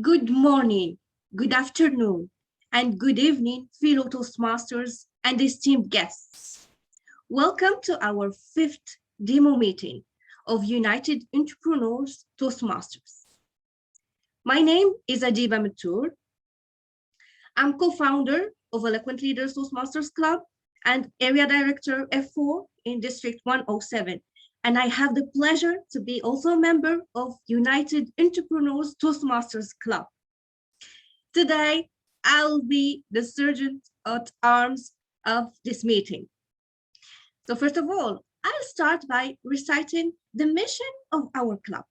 Good morning, good afternoon, and good evening, fellow Toastmasters and esteemed guests. Welcome to our fifth demo meeting of United Entrepreneurs Toastmasters. My name is Adiba Matur. I'm co-founder of Eloquent Leaders Toastmasters Club and Area Director F4 in District 107. And I have the pleasure to be also a member of United Entrepreneurs Toastmasters Club. Today, I'll be the sergeant at arms of this meeting. So first of all, I'll start by reciting the mission of our club.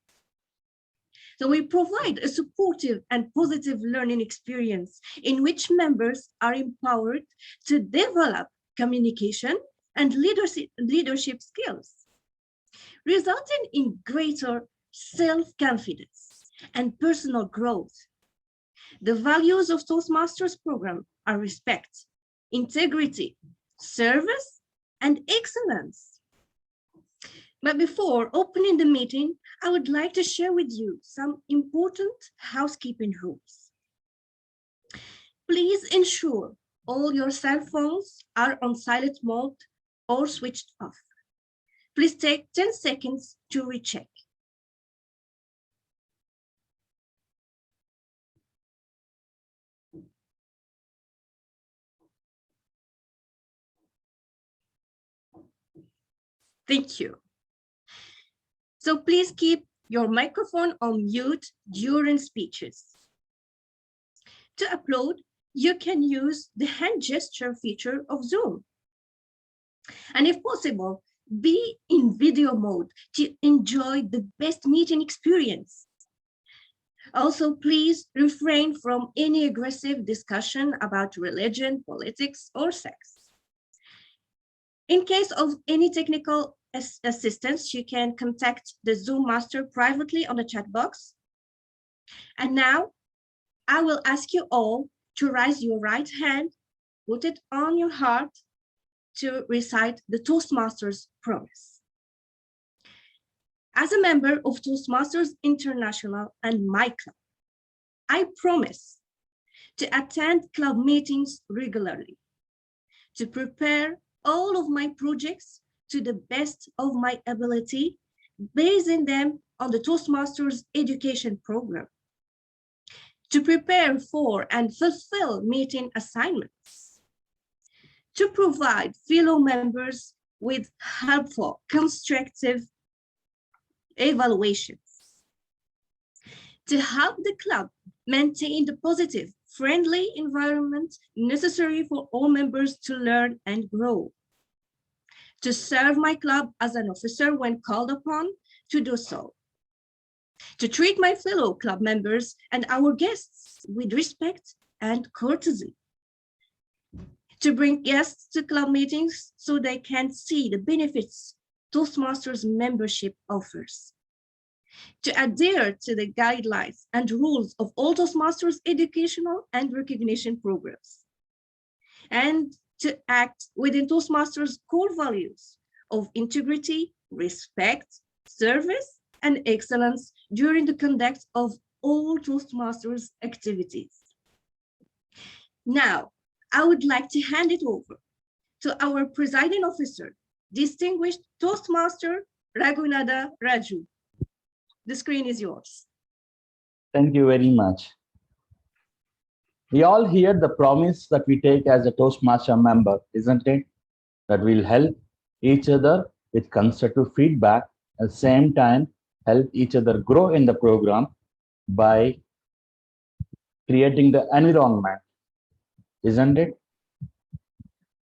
So we provide a supportive and positive learning experience in which members are empowered to develop communication and leadership skills, resulting in greater self-confidence and personal growth. The values of Toastmasters program are respect, integrity, service, and excellence. But before opening the meeting, I would like to share with you some important housekeeping rules. Please ensure all your cell phones are on silent mode or switched off. Please take 10 seconds to recheck. Thank you. So please keep your microphone on mute during speeches. To upload, you can use the hand gesture feature of Zoom. And if possible, be in video mode to enjoy the best meeting experience. Also, please refrain from any aggressive discussion about religion, politics, or sex. In case of any technical assistance, you can contact the Zoom master privately on the chat box. And now I will ask you all to raise your right hand, put it on your heart to recite the Toastmasters promise. As a member of Toastmasters International and my club, I promise to attend club meetings regularly, to prepare all of my projects to the best of my ability, basing them on the Toastmasters education program, to prepare for and fulfill meeting assignments, to provide fellow members with helpful, constructive evaluations, to help the club maintain the positive, friendly environment necessary for all members to learn and grow, to serve my club as an officer when called upon to do so, to treat my fellow club members and our guests with respect and courtesy, to bring guests to club meetings so they can see the benefits Toastmasters membership offers, to adhere to the guidelines and rules of all Toastmasters educational and recognition programs, and to act within Toastmasters' core values of integrity, respect, service, and excellence during the conduct of all Toastmasters activities. Now, I would like to hand it over to our presiding officer, distinguished Toastmaster Raghunatha Raju. The screen is yours. Thank you very much. We all hear the promise that we take as a Toastmaster member, isn't it? That we'll help each other with constructive feedback, at the same time, help each other grow in the program by creating the environment, isn't it?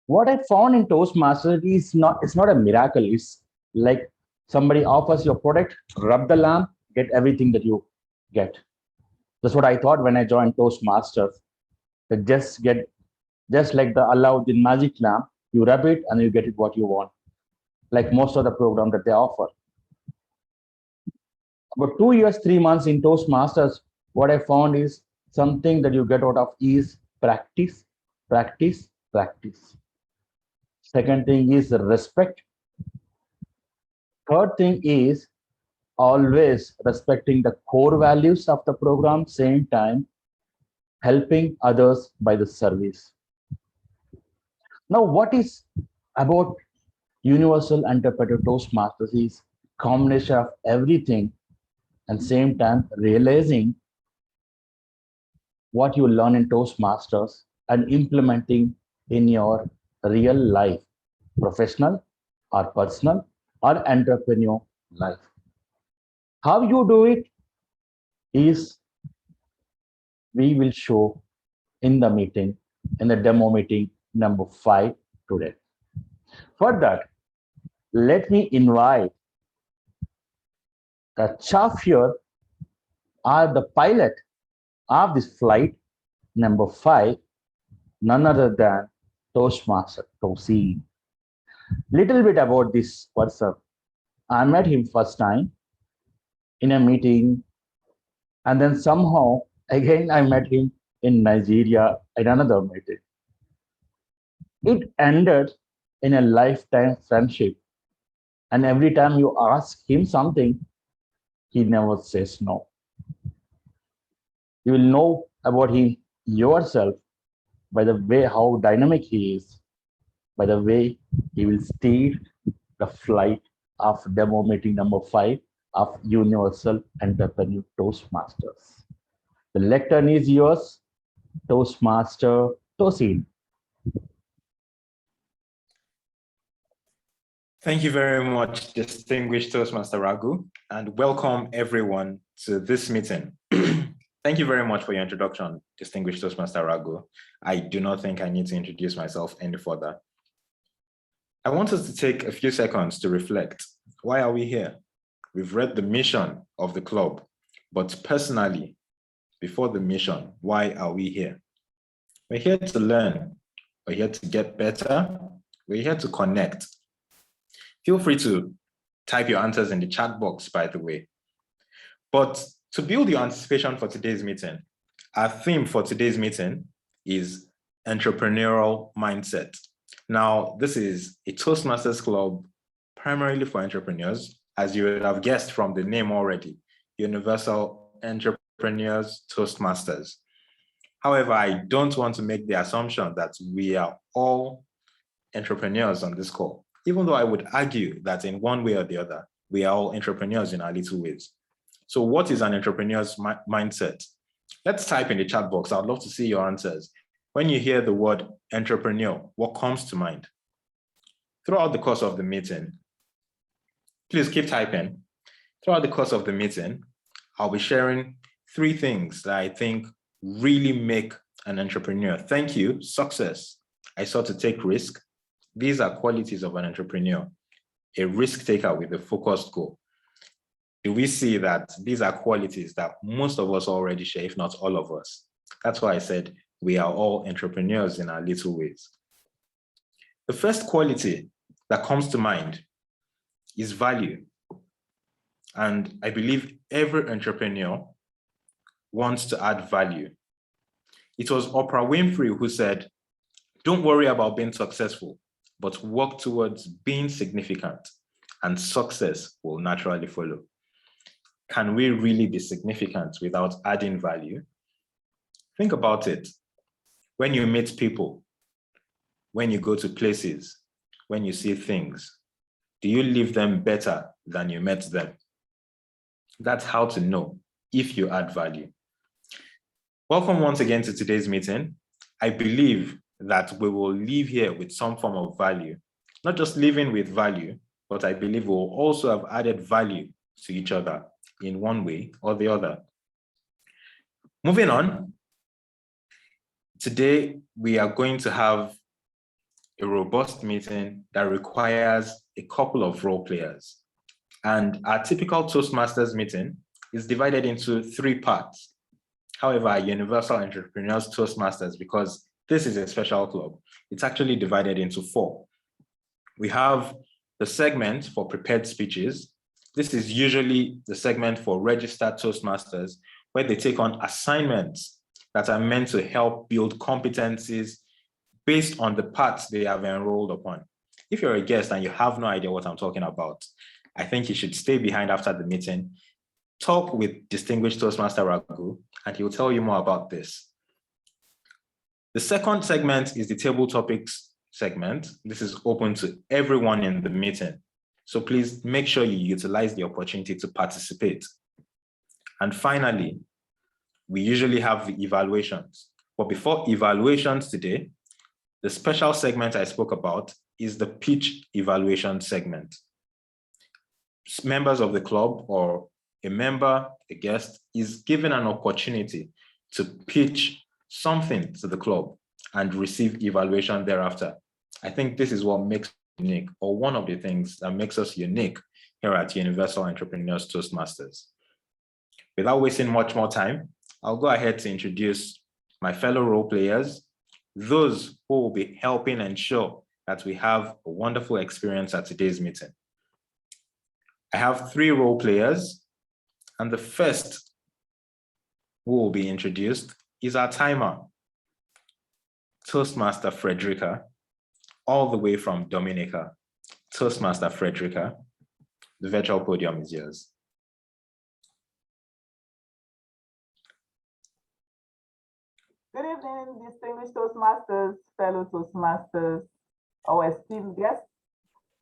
What I found in Toastmasters is it's not a miracle. It's like somebody offers your product, rub the lamp, get everything that you get. That's what I thought when I joined Toastmasters. That just like the Aladdin magic lamp, you rub it and you get it what you want, like most of the program that they offer. About 2 years, 3 months in Toastmasters, what I found is something that you get out of is practice, practice, practice. Second thing is respect. Third thing is always respecting the core values of the program, same time helping others by the service. Now, what is about Universal Entrepreneur Toastmasters is combination of everything and same time realizing what you learn in Toastmasters and implementing in your real life, professional or personal or entrepreneur life. How you do it is we will show in the meeting, in the demo meeting number 5 today. For that, let me invite the chaff here are the pilot of this flight number 5, none other than Toastmaster Tosin. Little bit about this person. I met him first time in a meeting, and then somehow again I met him in Nigeria in another meeting. It ended in a lifetime friendship, and every time you ask him something, he never says no. You will know about him yourself by the way how dynamic he is, by the way he will steer the flight of demo meeting number 5 of Universal Entrepreneur Toastmasters. The lectern is yours, Toastmaster Tosin. Thank you very much, distinguished Toastmaster Raghu, and welcome everyone to this meeting. Thank you very much for your introduction, distinguished Toastmaster Raghu. I do not think I need to introduce myself any further. I want us to take a few seconds to reflect. Why are we here? We've read the mission of the club, but personally, before the mission, why are we here? We're here to learn. We're here to get better. We're here to connect. Feel free to type your answers in the chat box, by the way. But to build your anticipation for today's meeting, our theme for today's meeting is entrepreneurial mindset. Now, this is a Toastmasters club primarily for entrepreneurs, as you would have guessed from the name already, Universal Entrepreneurs Toastmasters. However, I don't want to make the assumption that we are all entrepreneurs on this call, even though I would argue that in one way or the other, we are all entrepreneurs in our little ways. So what is an entrepreneur's mindset? Let's type in the chat box. I'd love to see your answers. When you hear the word entrepreneur, what comes to mind? Throughout the course of the meeting, please keep typing. Throughout the course of the meeting, I'll be sharing 3 things that I think really make an entrepreneur. Thank you, success. I sought to take risk. These are qualities of an entrepreneur, a risk taker with a focused goal. Do we see that these are qualities that most of us already share, if not all of us? That's why I said we are all entrepreneurs in our little ways. The first quality that comes to mind is value. And I believe every entrepreneur wants to add value. It was Oprah Winfrey who said, "Don't worry about being successful, but work towards being significant, and success will naturally follow." Can we really be significant without adding value? Think about it. When you meet people, when you go to places, when you see things, do you leave them better than you met them? That's how to know if you add value. Welcome once again to today's meeting. I believe that we will leave here with some form of value, not just living with value, but I believe we'll also have added value to each other in one way or the other. Moving on, today we are going to have a robust meeting that requires a couple of role players. And our typical Toastmasters meeting is divided into 3 parts. However, our Universal Entrepreneurs Toastmasters, because this is a special club, it's actually divided into 4. We have the segment for prepared speeches. This is usually the segment for registered Toastmasters, where they take on assignments that are meant to help build competencies based on the parts they have enrolled upon. If you're a guest and you have no idea what I'm talking about, I think you should stay behind after the meeting, talk with distinguished Toastmaster Raghu, and he'll tell you more about this. The second segment is the table topics segment. This is open to everyone in the meeting. So please make sure you utilize the opportunity to participate. And finally, we usually have the evaluations. But before evaluations today, the special segment I spoke about is the pitch evaluation segment. Members of the club or a member, a guest, is given an opportunity to pitch something to the club and receive evaluation thereafter. I think this is what makes us unique, or one of the things that makes us unique here at Universal Entrepreneurs Toastmasters. Without wasting much more time, I'll go ahead to introduce my fellow role players, those who will be helping ensure that we have a wonderful experience at today's meeting. I have 3 role players, and the first who will be introduced is our timer, Toastmaster Frederica, all the way from Dominica. Toastmaster Frederica, the virtual podium is yours. Good evening, distinguished Toastmasters, fellow Toastmasters, our esteemed guests.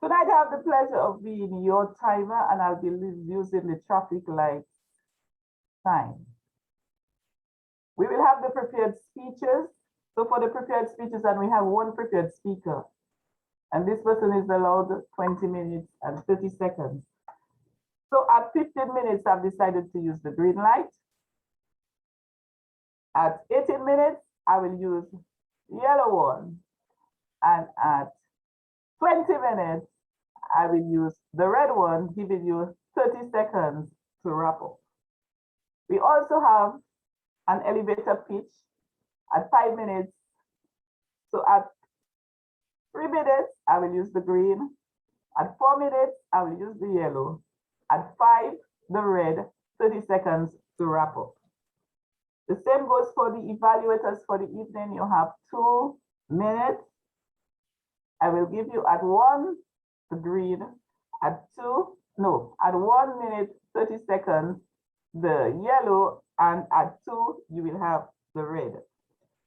Tonight I have the pleasure of being your timer, and I'll be using the traffic light sign. We will have the prepared speeches. So for the prepared speeches, and we have 1 prepared speaker, and this person is allowed 20 minutes and 30 seconds. So at 15 minutes, I've decided to use the green light. At 18 minutes, I will use yellow one. And at 20 minutes, I will use the red one, giving you 30 seconds to wrap up. We also have an elevator pitch at 5 minutes. So at 3 minutes, I will use the green. At 4 minutes, I will use the yellow. At 5, the red, 30 seconds to wrap up. The same goes for the evaluators for the evening. You have 2 minutes. I will give you at 1, the green. At 1 minute, 30 seconds, the yellow. And at 2, you will have the red.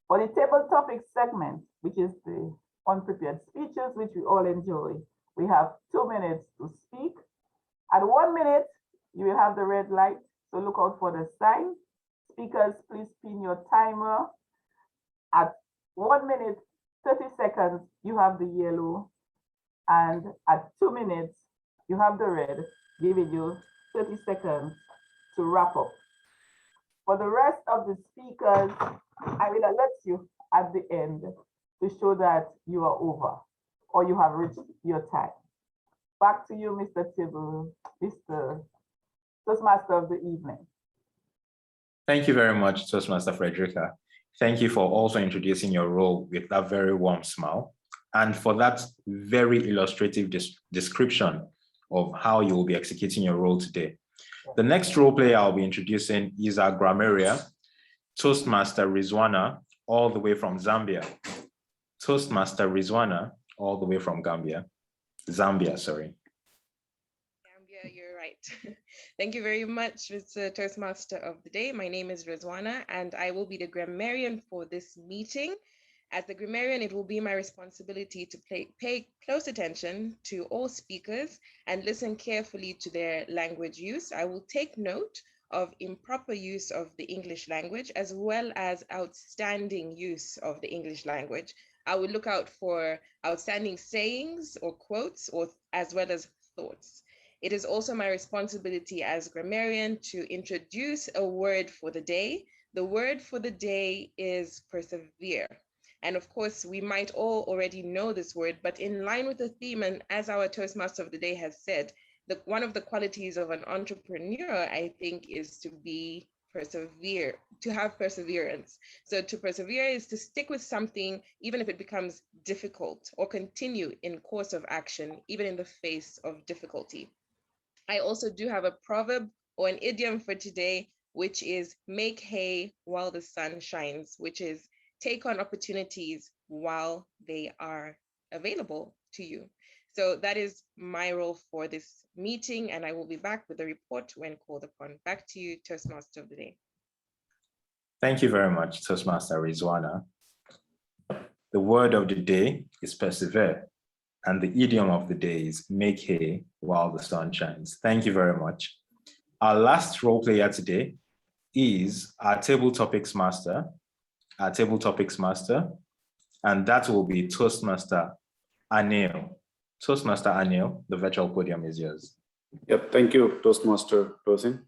For the table topic segment, which is the unprepared speeches, which we all enjoy, we have 2 minutes to speak. At 1 minute, you will have the red light, so look out for the sign. Speakers, please pin your timer. At 1 minute, 30 seconds, you have the yellow. And at 2 minutes, you have the red, giving you 30 seconds to wrap up. For the rest of the speakers, I will alert you at the end to show that you are over or you have reached your time. Back to you, Mr. Tibble, Mr. Toastmaster of the evening. Thank you very much, Toastmaster Frederica. Thank you for also introducing your role with that very warm smile and for that very illustrative description of how you will be executing your role today. The next role player I'll be introducing is our grammarian, Toastmaster Rizwana, all the way from Zambia. Toastmaster Rizwana, all the way from Zambia, sorry. Zambia, you're right. Thank you very much, Mr. Toastmaster of the day. My name is Rizwana, and I will be the grammarian for this meeting. As the grammarian, it will be my responsibility to pay close attention to all speakers and listen carefully to their language use. I will take note of improper use of the English language, as well as outstanding use of the English language. I will look out for outstanding sayings or quotes, or as well as thoughts. It is also my responsibility as grammarian to introduce a word for the day. The word for the day is persevere. And of course, we might all already know this word, but in line with the theme, and as our Toastmaster of the day has said, one of the qualities of an entrepreneur, I think, is to have perseverance. So to persevere is to stick with something, even if it becomes difficult, or continue in course of action, even in the face of difficulty. I also do have a proverb or an idiom for today, which is make hay while the sun shines, which is take on opportunities while they are available to you. So that is my role for this meeting, and I will be back with a report when called upon. Back to you, Toastmaster of the Day. Thank you very much, Toastmaster Rizwana. The word of the day is persevere, and the idiom of the day is make hay while the sun shines. Thank you very much. Our last role player today is our table topics master, and that will be Toastmaster Anil. Toastmaster Anil, the virtual podium is yours. Yep, thank you, Toastmaster Tosin.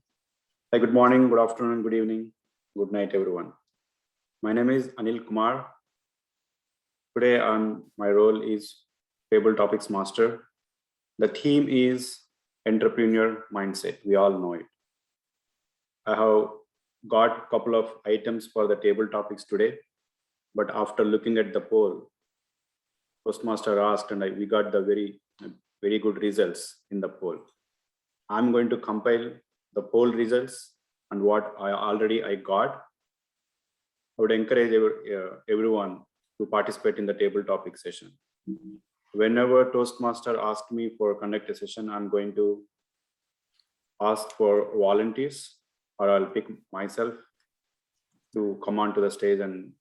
Hi, good morning, good afternoon, good evening, good night, everyone. My name is Anil Kumar. Today, my role is Table Topics Master. The theme is entrepreneur mindset. We all know it. I have got a couple of items for the table topics today, but after looking at the poll, Toastmaster asked, and we got the very good results in the poll. I'm going to compile the poll results and what I got. I would encourage everyone to participate in the table topic session. Whenever Toastmaster asks me for conduct a session, I'm going to ask for volunteers, or I'll pick myself to come onto the stage and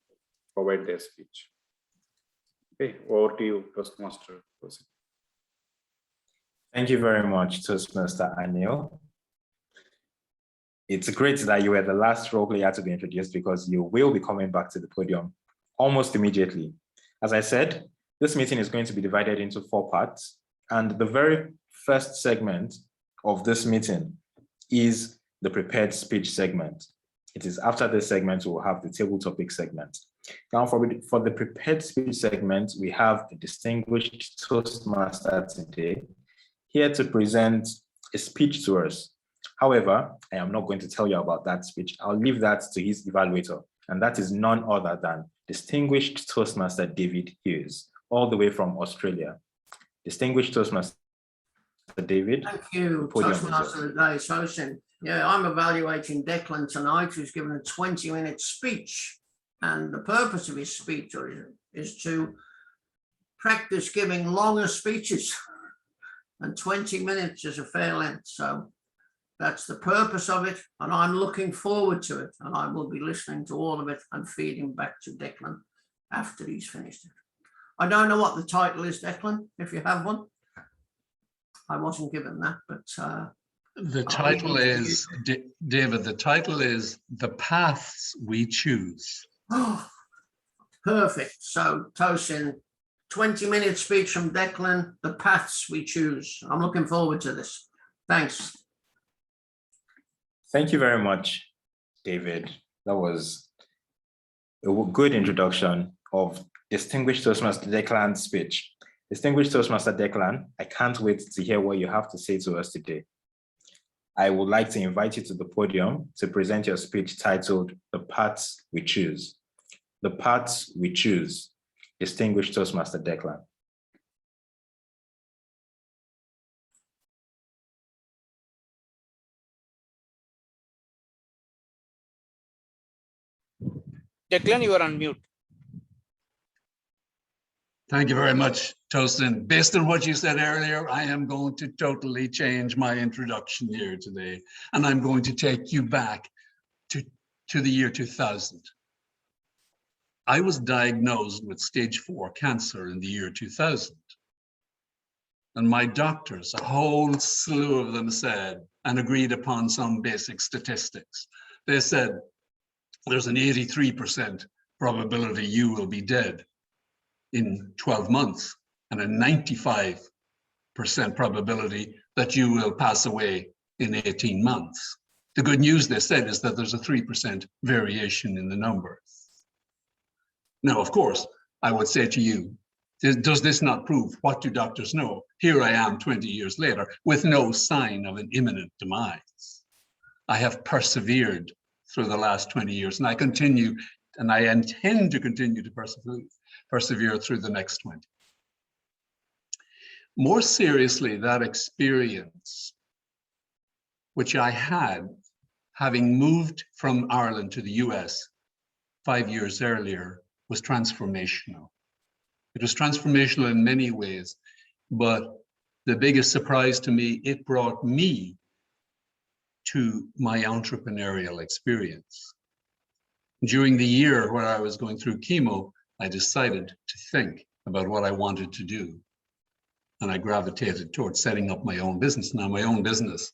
provide their speech. Okay, over to you, Toastmaster. Thank you very much, Toastmaster Anil. It's great that you were the last role player to be introduced, because you will be coming back to the podium almost immediately. As I said, this meeting is going to be divided into 4 parts, and the very first segment of this meeting is the prepared speech segment. It is after this segment we'll have the table topic segment. Now, for the prepared speech segment, we have a distinguished Toastmaster today here to present a speech to us. However, I am not going to tell you about that speech. I'll leave that to his evaluator, and that is none other than distinguished Toastmaster David Hughes, all the way from Australia. Distinguished Toastmaster David. Thank you, Toastmaster Tosin. Yeah, I'm evaluating Declan tonight, who's given a 20-minute speech. And the purpose of his speech is to practice giving longer speeches. And 20 minutes is a fair length. So that's the purpose of it. And I'm looking forward to it. And I will be listening to all of it and feeding back to Declan after he's finished it. I don't know what the title is, Declan, if you have one. I wasn't given that, but... the title is, David, the title is The Paths We Choose. Oh, perfect. So, Tosin, 20-minute speech from Declan, The Paths We Choose. I'm looking forward to this. Thanks. Thank you very much, David. That was a good introduction of distinguished Toastmaster Declan's speech. Distinguished Toastmaster Declan, I can't wait to hear what you have to say to us today. I would like to invite you to the podium to present your speech titled The Paths We Choose. The Paths We Choose. Distinguished Toastmaster Declan. Declan, you are on mute. Thank you very much, Tosin. Based on what you said earlier, I am going to totally change my introduction here today, and I'm going to take you back to the year 2000. I was diagnosed with stage 4 cancer in the year 2000. And my doctors, a whole slew of them said, and agreed upon some basic statistics. They said, there's an 83% probability you will be dead in 12 months and a 95% probability that you will pass away in 18 months. The good news, they said, is that there's a 3% variation in the numbers. Now, of course, I would say to you, does this not prove what do doctors know? Here I am 20 years later with no sign of an imminent demise. I have persevered through the last 20 years, and I continue, and I intend to continue to persevere through the next 20. More seriously, that experience, which I had having moved from Ireland to the US 5 years earlier, was transformational. It was transformational in many ways, but the biggest surprise to me, it brought me to my entrepreneurial experience. During the year where I was going through chemo, I decided to think about what I wanted to do. And I gravitated towards setting up my own business. Now, my own business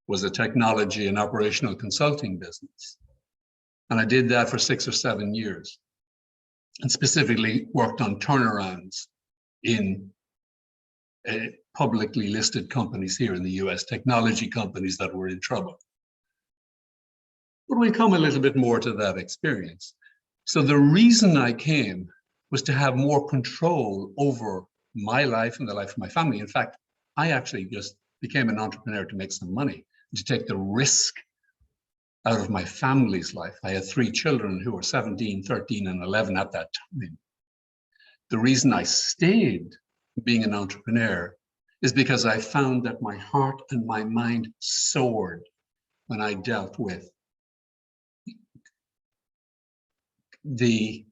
was a technology and operational consulting business. And I did that for 6 or 7 years, and specifically worked on turnarounds in publicly listed companies here in the US, technology companies that were in trouble. But we'll come a little bit more to that experience. So the reason I came was to have more control over my life and the life of my family. In fact, I actually just became an entrepreneur to make some money, to take the risk out of my family's life. I had 3 children who were 17, 13, and 11 at that time. The reason I stayed being an entrepreneur is because I found that my heart and my mind soared when I dealt with the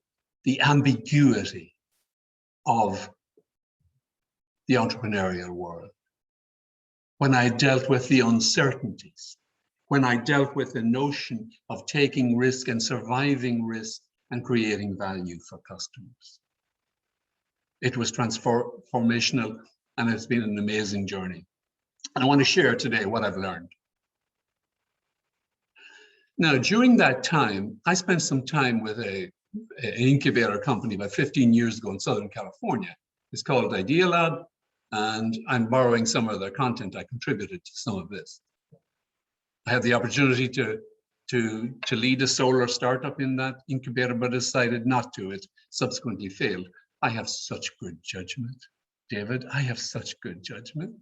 ambiguity of the entrepreneurial world, when I dealt with the uncertainties, when I dealt with the notion of taking risk and surviving risk and creating value for customers. It was transformational, and it's been an amazing journey. And I want to share today what I've learned. Now, during that time, I spent some time with an incubator company about 15 years ago in Southern California. It's called Idea Lab, and I'm borrowing some of their content. I contributed to some of this. I had the opportunity to lead a solar startup in that incubator, but decided not to. It subsequently failed. I have such good judgment, David. I have such good judgment.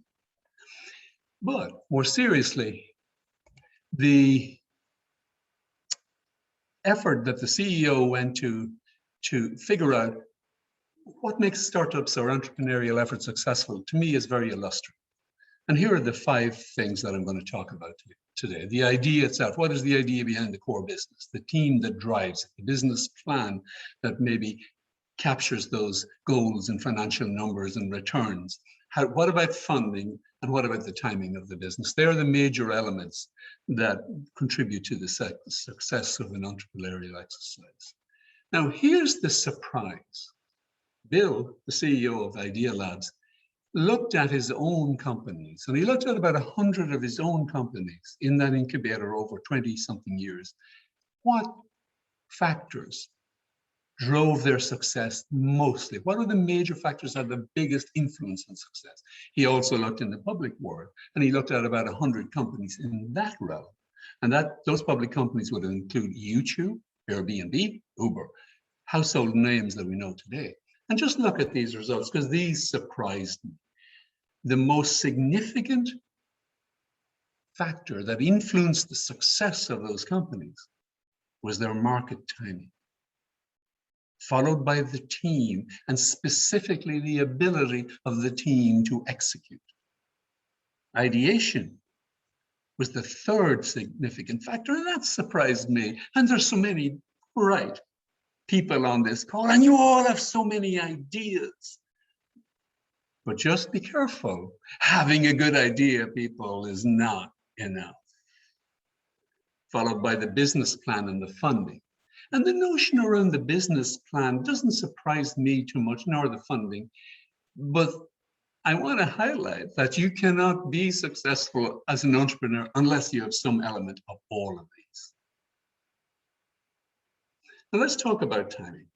But more seriously, the effort that the CEO went to figure out what makes startups or entrepreneurial efforts successful, to me, is very illustrative. And here are the 5 things that I'm going to talk about today. The idea itself. What is the idea behind the core business? The team that drives it, the business plan that maybe captures those goals and financial numbers and returns. What about funding, and what about the timing of the business? They are the major elements that contribute to the success of an entrepreneurial exercise. Now, here's the surprise. Bill, the CEO of Idea Labs, looked at his own companies, and he looked at about 100 of his own companies in that incubator over 20-something years. What factors drove their success mostly? What are the major factors that have the biggest influence on success? He also looked in the public world, and he looked at about 100 companies in that realm. And those public companies would include YouTube, Airbnb, Uber, household names that we know today. And just look at these results, because these surprised me. The most significant factor that influenced the success of those companies was their market timing, followed by the team, and specifically the ability of the team to execute. Ideation was the 3rd significant factor, and that surprised me. And there's so many bright people on this call, and you all have so many ideas. But just be careful. Having a good idea, people, is not enough. Followed by the business plan and the funding. And the notion around the business plan doesn't surprise me too much, nor the funding. But I want to highlight that you cannot be successful as an entrepreneur unless you have some element of all of these. Now let's talk about timing.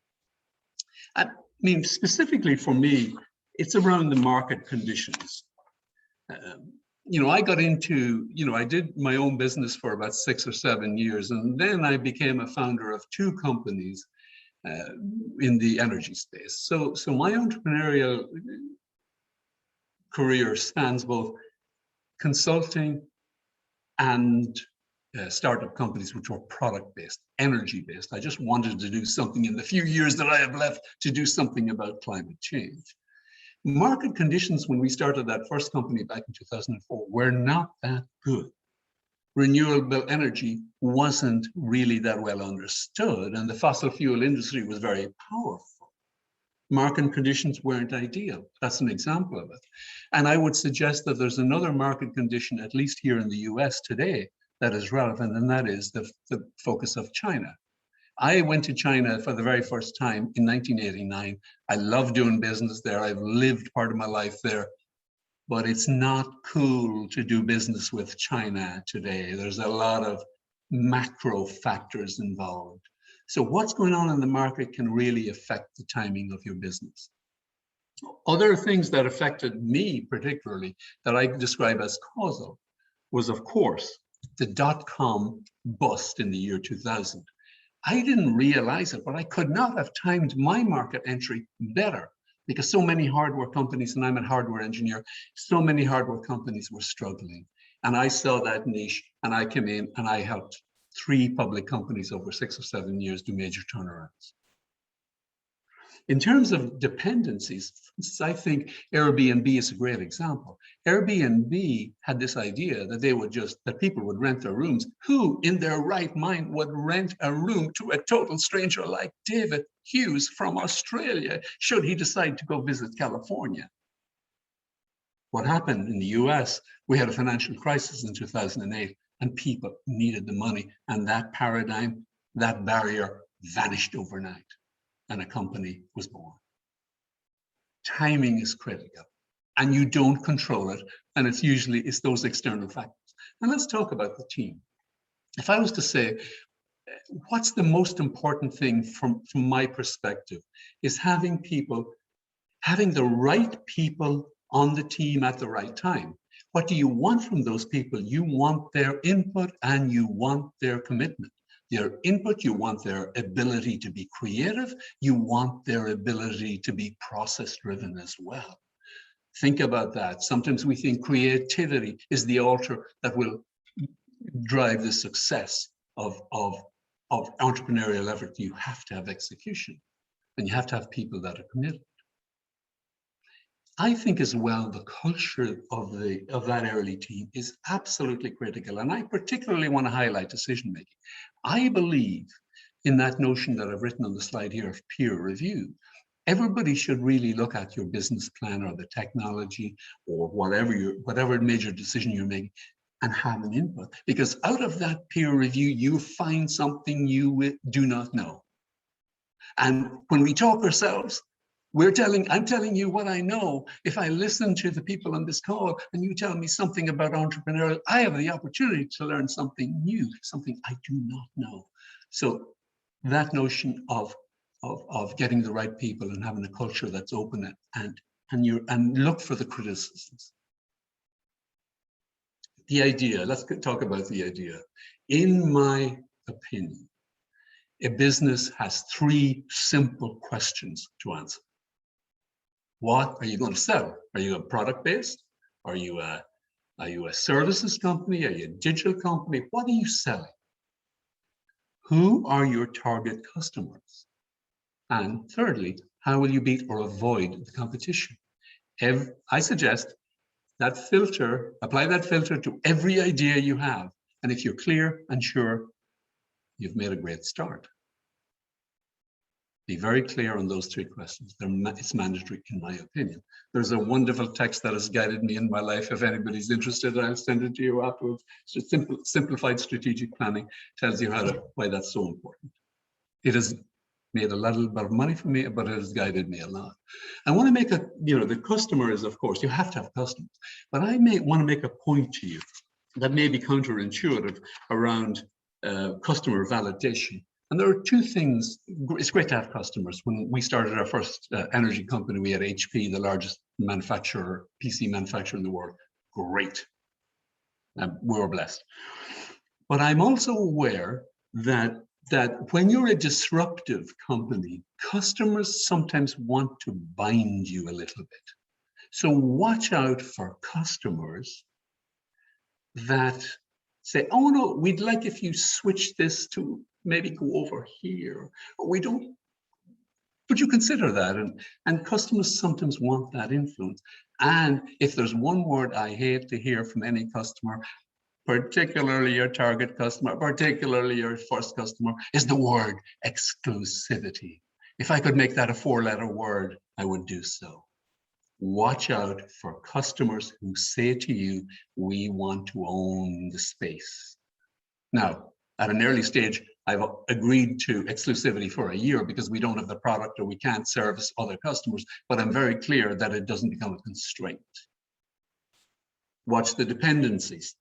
I mean, specifically for me, it's around the market conditions. I got into, I did my own business for about 6 or 7 years, and then I became a founder of 2 companies in the energy space. So my entrepreneurial career spans both consulting and startup companies, which were product-based, energy-based. I just wanted to do something in the few years that I have left to do something about climate change. Market conditions when we started that first company back in 2004 were not that good. Renewable energy wasn't really that well understood, and the fossil fuel industry was very powerful. market conditions weren't ideal. That's an example of it. And I would suggest that there's another market condition, at least here in the US today, that is relevant, and that is the focus of China. I went to China for the very first time in 1989. I love doing business there. I've lived part of my life there, but it's not cool to do business with China today. There's a lot of macro factors involved. So what's going on in the market can really affect the timing of your business. Other things that affected me particularly that I describe as causal was, of course, the dot-com bust in the year 2000. I didn't realize it, but I could not have timed my market entry better because so many hardware companies, and I'm a hardware engineer, so many hardware companies were struggling. And I saw that niche and I came in and I helped 3 public companies over 6 or 7 years do major turnarounds. In terms of dependencies, I think Airbnb is a great example. Airbnb had this idea that that people would rent their rooms. Who in their right mind would rent a room to a total stranger like David Hughes from Australia, should he decide to go visit California? What happened in the US, we had a financial crisis in 2008 and people needed the money, and that paradigm, that barrier vanished overnight. And a company was born. Timing is critical and you don't control it. And it's those external factors. And let's talk about the team. If I was to say, what's the most important thing from my perspective is having the right people on the team at the right time. What do you want from those people? You want their input and you want their commitment. Their input, you want their ability to be creative, you want their ability to be process-driven as well. Think about that. Sometimes we think creativity is the altar that will drive the success of entrepreneurial effort. You have to have execution, and you have to have people that are committed. I think as well, the culture of that early team is absolutely critical. And I particularly want to highlight decision-making. I believe in that notion that I've written on the slide here of peer review. Everybody should really look at your business plan or the technology or whatever major decision you're making and have an input. Because out of that peer review, you find something you do not know. And when we talk ourselves, I'm telling you what I know. If I listen to the people on this call and you tell me something about entrepreneurial, I have the opportunity to learn something new, something I do not know. So that notion of getting the right people and having a culture that's open and look for the criticisms. The idea, let's talk about the idea. In my opinion, a business has 3 simple questions to answer. What are you going to sell? Are you a product-based? Are you a services company? Are you a digital company? What are you selling? Who are your target customers? And thirdly, how will you beat or avoid the competition? I suggest that filter, apply that filter to every idea you have. And if you're clear and sure, you've made a great start. Be very clear on those 3 questions. It's mandatory, in my opinion. There's a wonderful text that has guided me in my life. If anybody's interested, I'll send it to you afterwards. It's a simplified strategic planning, tells you why that's so important. It has made a little bit of money for me, but it has guided me a lot. I want to make the customer is, of course, you have to have customers, but I want to make a point to you that may be counterintuitive around customer validation. And there are 2 things. It's great to have customers. When we started our first energy company, we had HP, the largest PC manufacturer in the world. Great. We were blessed. But I'm also aware that when you're a disruptive company, customers sometimes want to bind you a little bit. So watch out for customers that say, oh no, we'd like if you switch this to maybe go over here, or we don't, but you consider that, and customers sometimes want that influence. And if there's one word I hate to hear from any customer, particularly your target customer, particularly your first customer, is the word exclusivity. If I could make that a 4-letter word, I would do so. Watch out for customers who say to you, we want to own the space. Now, at an early stage, I've agreed to exclusivity for a year because we don't have the product or we can't service other customers, but I'm very clear that it doesn't become a constraint. Watch the dependencies.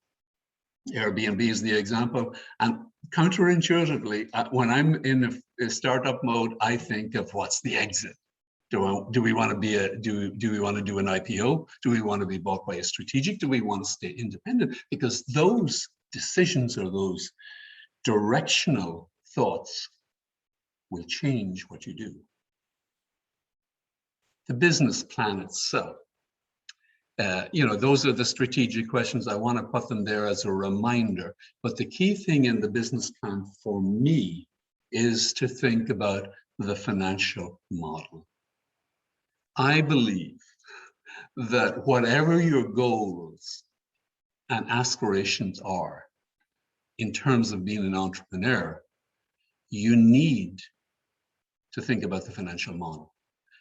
Airbnb is the example, and counterintuitively, when I'm in a startup mode, I think of what's the exit. Do we want to be do we want to do an IPO? Do we want to be bought by a strategic? Do we want to stay independent? Because those decisions or those directional thoughts will change what you do. The business plan itself. Those are the strategic questions. I want to put them there as a reminder. But the key thing in the business plan for me is to think about the financial model. I believe that whatever your goals and aspirations are in terms of being an entrepreneur, you need to think about the financial model.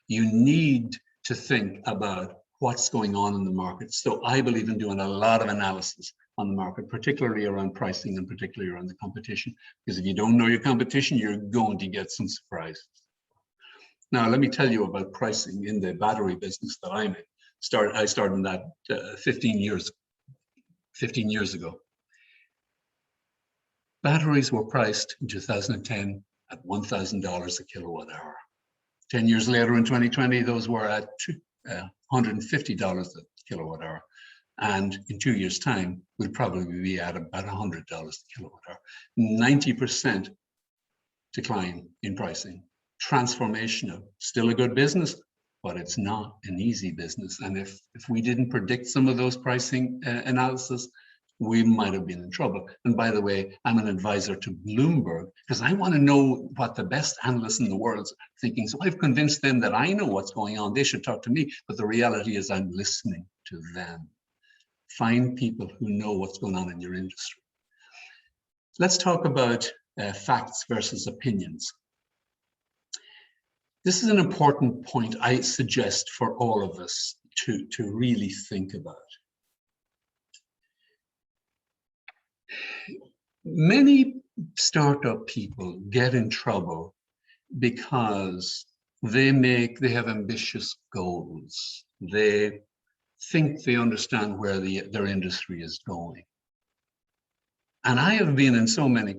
You need to think about what's going on in the market. So I believe in doing a lot of analysis on the market, particularly around pricing and particularly around the competition, because if you don't know your competition, you're going to get some surprises. Now, let me tell you about pricing in the battery business that I'm in. I started that 15 years ago. Batteries were priced in 2010 at $1,000 a kilowatt hour. 10 years later in 2020, those were at $150 a kilowatt hour. And in 2 years' time, we'll probably be at about $100 a kilowatt hour. 90% decline in pricing. Transformational, still a good business, but it's not an easy business. And if we didn't predict some of those pricing analysis, we might have been in trouble. And by the way, I'm an advisor to Bloomberg because I want to know what the best analysts in the world are thinking. So I've convinced them that I know what's going on. They should talk to me. But the reality is I'm listening to them. Find people who know what's going on in your industry. Let's talk about facts versus opinions. This is an important point I suggest for all of us to really think about. Many startup people get in trouble because they have ambitious goals. They think they understand where their industry is going. And I have been in so many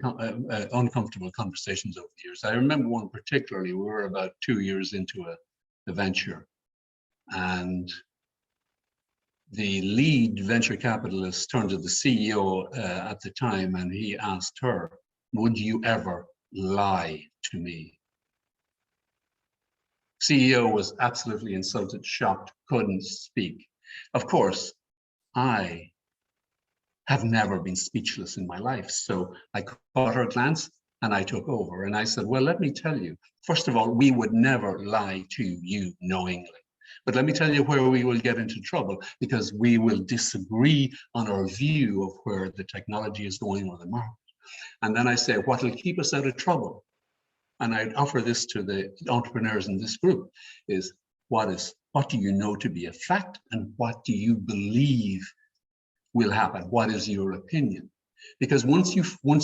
uncomfortable conversations over the years. I remember one particularly, we were about 2 years into a venture, and the lead venture capitalist turned to the CEO at the time and he asked her, would you ever lie to me? CEO was absolutely insulted, shocked, couldn't speak. Of course, I have never been speechless in my life. So I caught her glance and I took over and I said, well, let me tell you, first of all, we would never lie to you knowingly. But let me tell you where we will get into trouble, because we will disagree on our view of where the technology is going or the market. And then I say, what will keep us out of trouble? And I'd offer this to the entrepreneurs in this group is, what do you know to be a fact and what do you believe will happen? What is your opinion? Because once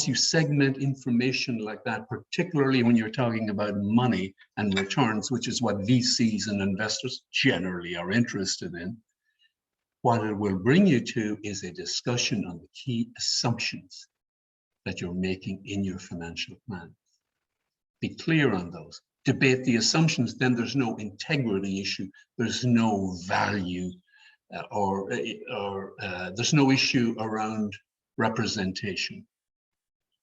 you segment information like that, particularly when you're talking about money and returns, which is what VCs and investors generally are interested in, what it will bring you to is a discussion on the key assumptions that you're making in your financial plan. Be clear on those. Debate the assumptions, then there's no integrity issue, there's no value, or there's no issue around representation.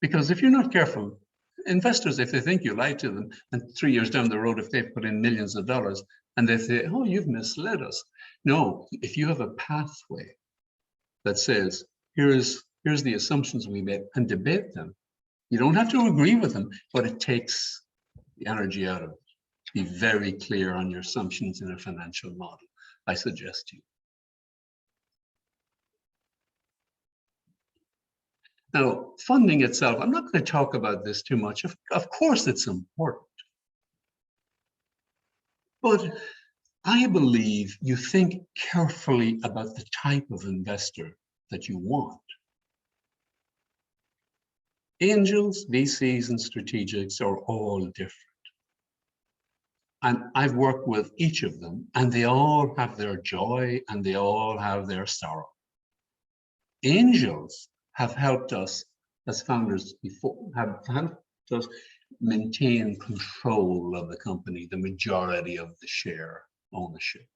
Because if you're not careful, investors, if they think you lied to them, and 3 years down the road, if they've put in millions of dollars, and they say, oh, you've misled us. No, if you have a pathway that says, here's the assumptions we made, and debate them, you don't have to agree with them, but it takes the energy out of it. Be very clear on your assumptions in a financial model, I suggest you. Now, funding itself, I'm not going to talk about this too much. Of course, it's important. But I believe you think carefully about the type of investor that you want. Angels, VCs, and strategics are all different. And I've worked with each of them, and they all have their joy and they all have their sorrow. Angels have helped us as founders before, have helped us maintain control of the company, the majority of the share ownership.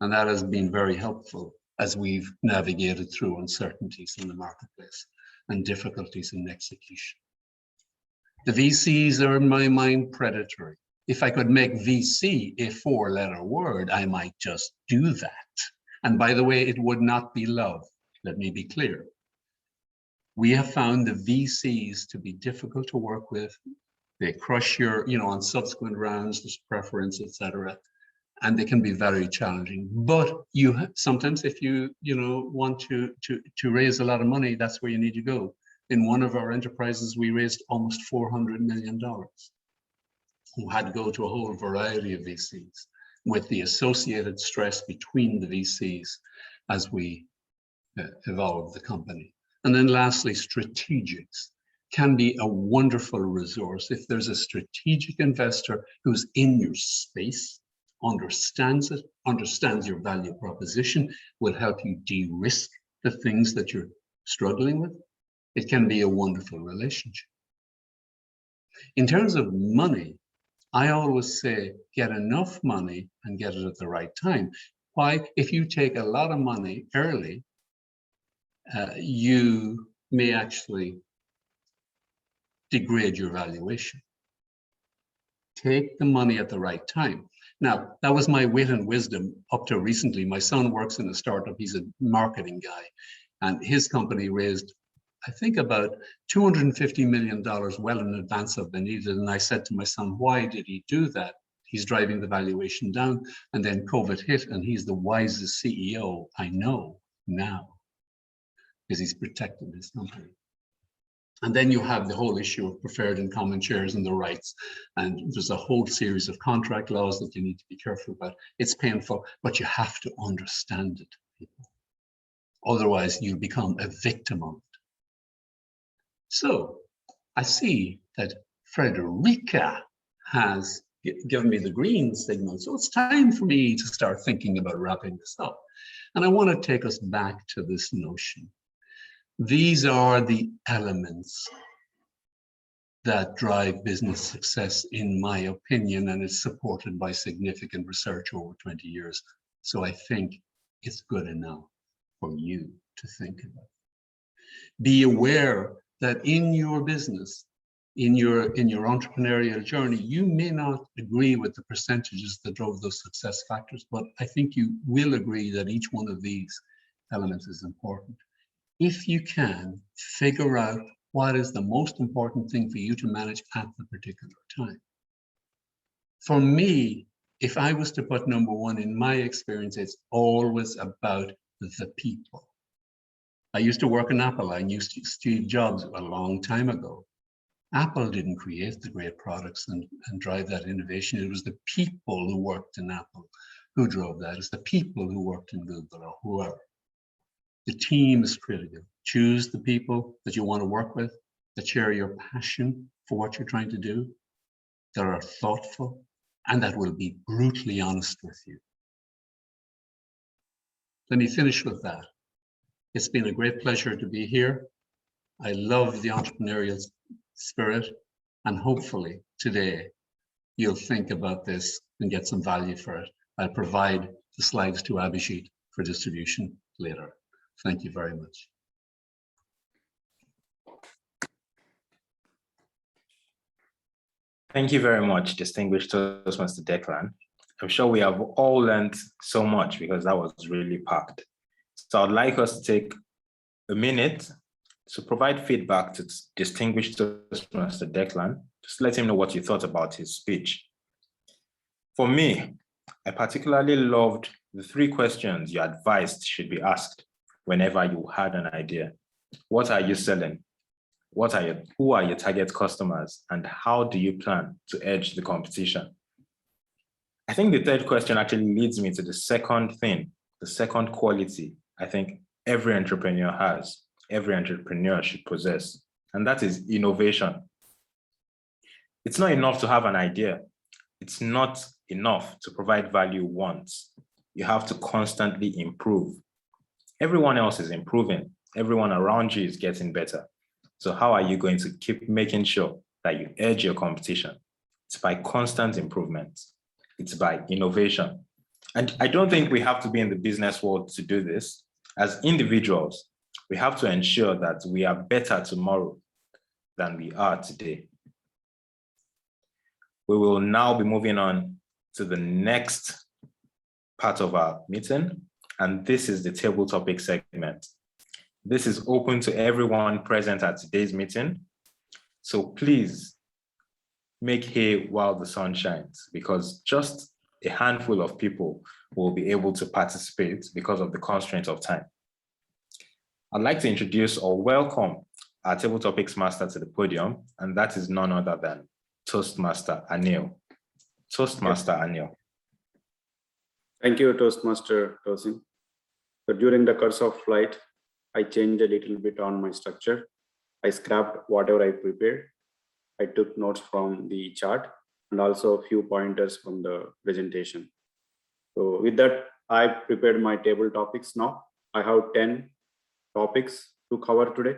And that has been very helpful as we've navigated through uncertainties in the marketplace and difficulties in execution. The VCs are, in my mind, predatory. If I could make VC a four-letter word, I might just do that. And by the way, it would not be love. Let me be clear. We have found the VCs to be difficult to work with. They crush your, on subsequent rounds, there's preference, etc. And they can be very challenging. But sometimes if you want to raise a lot of money, that's where you need to go. In one of our enterprises, we raised almost $400 million. Who had to go to a whole variety of VCs with the associated stress between the VCs as we evolve the company. And then lastly, strategics can be a wonderful resource. If there's a strategic investor who's in your space, understands it, understands your value proposition, will help you de-risk the things that you're struggling with, it can be a wonderful relationship. In terms of money, I always say, get enough money and get it at the right time. Why? If you take a lot of money early, you may actually degrade your valuation. Take the money at the right time. Now, that was my wit and wisdom up to recently. My son works in a startup. He's a marketing guy, and his company raised, I think, about $250 million well in advance of the needed. And I said to my son, why did he do that? He's driving the valuation down. And then COVID hit, and he's the wisest CEO I know now, because he's protected his company. And then you have the whole issue of preferred and common shares and the rights. And there's a whole series of contract laws that you need to be careful about. It's painful, but you have to understand it, people. Otherwise, you become a victim of it. So I see that Frederica has given me the green signal. So it's time for me to start thinking about wrapping this up. And I want to take us back to this notion. These are the elements that drive business success, in my opinion, and it's supported by significant research over 20 years. So I think it's good enough for you to think about. Be aware that in your business, in your entrepreneurial journey, you may not agree with the percentages that drove those success factors, but I think you will agree that each one of these elements is important. If you can figure out what is the most important thing for you to manage at the particular time. For me, if I was to put number one in my experience, it's always about the people. I used to work in Apple. I knew Steve Jobs a long time ago. Apple didn't create the great products and drive that innovation. It was the people who worked in Apple who drove that. It's the people who worked in Google or whoever. The team is critical. Choose the people that you want to work with, that share your passion for what you're trying to do, that are thoughtful, and that will be brutally honest with you. Let me finish with that. It's been a great pleasure to be here. I love the entrepreneurial spirit, and hopefully today you'll think about this and get some value for it. I'll provide the slides to Abhijit for distribution later. Thank you very much. Thank you very much, distinguished Toastmaster Declan. I'm sure we have all learned so much because that was really packed. So I'd like us to take a minute to provide feedback to distinguished Toastmaster Declan. Just let him know what you thought about his speech. For me, I particularly loved the 3 questions you advised should be asked whenever you had an idea. What are you selling? Who are your target customers? And how do you plan to edge the competition? I think the third question actually leads me to the second thing, the second quality I think every entrepreneur has, every entrepreneur should possess, and that is innovation. It's not enough to have an idea. It's not enough to provide value once. You have to constantly improve. Everyone else is improving. Everyone around you is getting better. So how are you going to keep making sure that you edge your competition? It's by constant improvement. It's by innovation. And I don't think we have to be in the business world to do this. As individuals, we have to ensure that we are better tomorrow than we are today. We will now be moving on to the next part of our meeting, and this is the table topic segment. This is open to everyone present at today's meeting. So please make hay while the sun shines, because just a handful of people will be able to participate because of the constraint of time. I'd like to introduce or welcome our table topics master to the podium, and that is none other than Toastmaster Anil. Toastmaster Anil. Thank you, Toastmaster Tosin. So during the course of flight, I changed a little bit on my structure. I scrapped whatever I prepared. I took notes from the chart and also a few pointers from the presentation. So with that, I prepared my table topics now. I have 10 topics to cover today.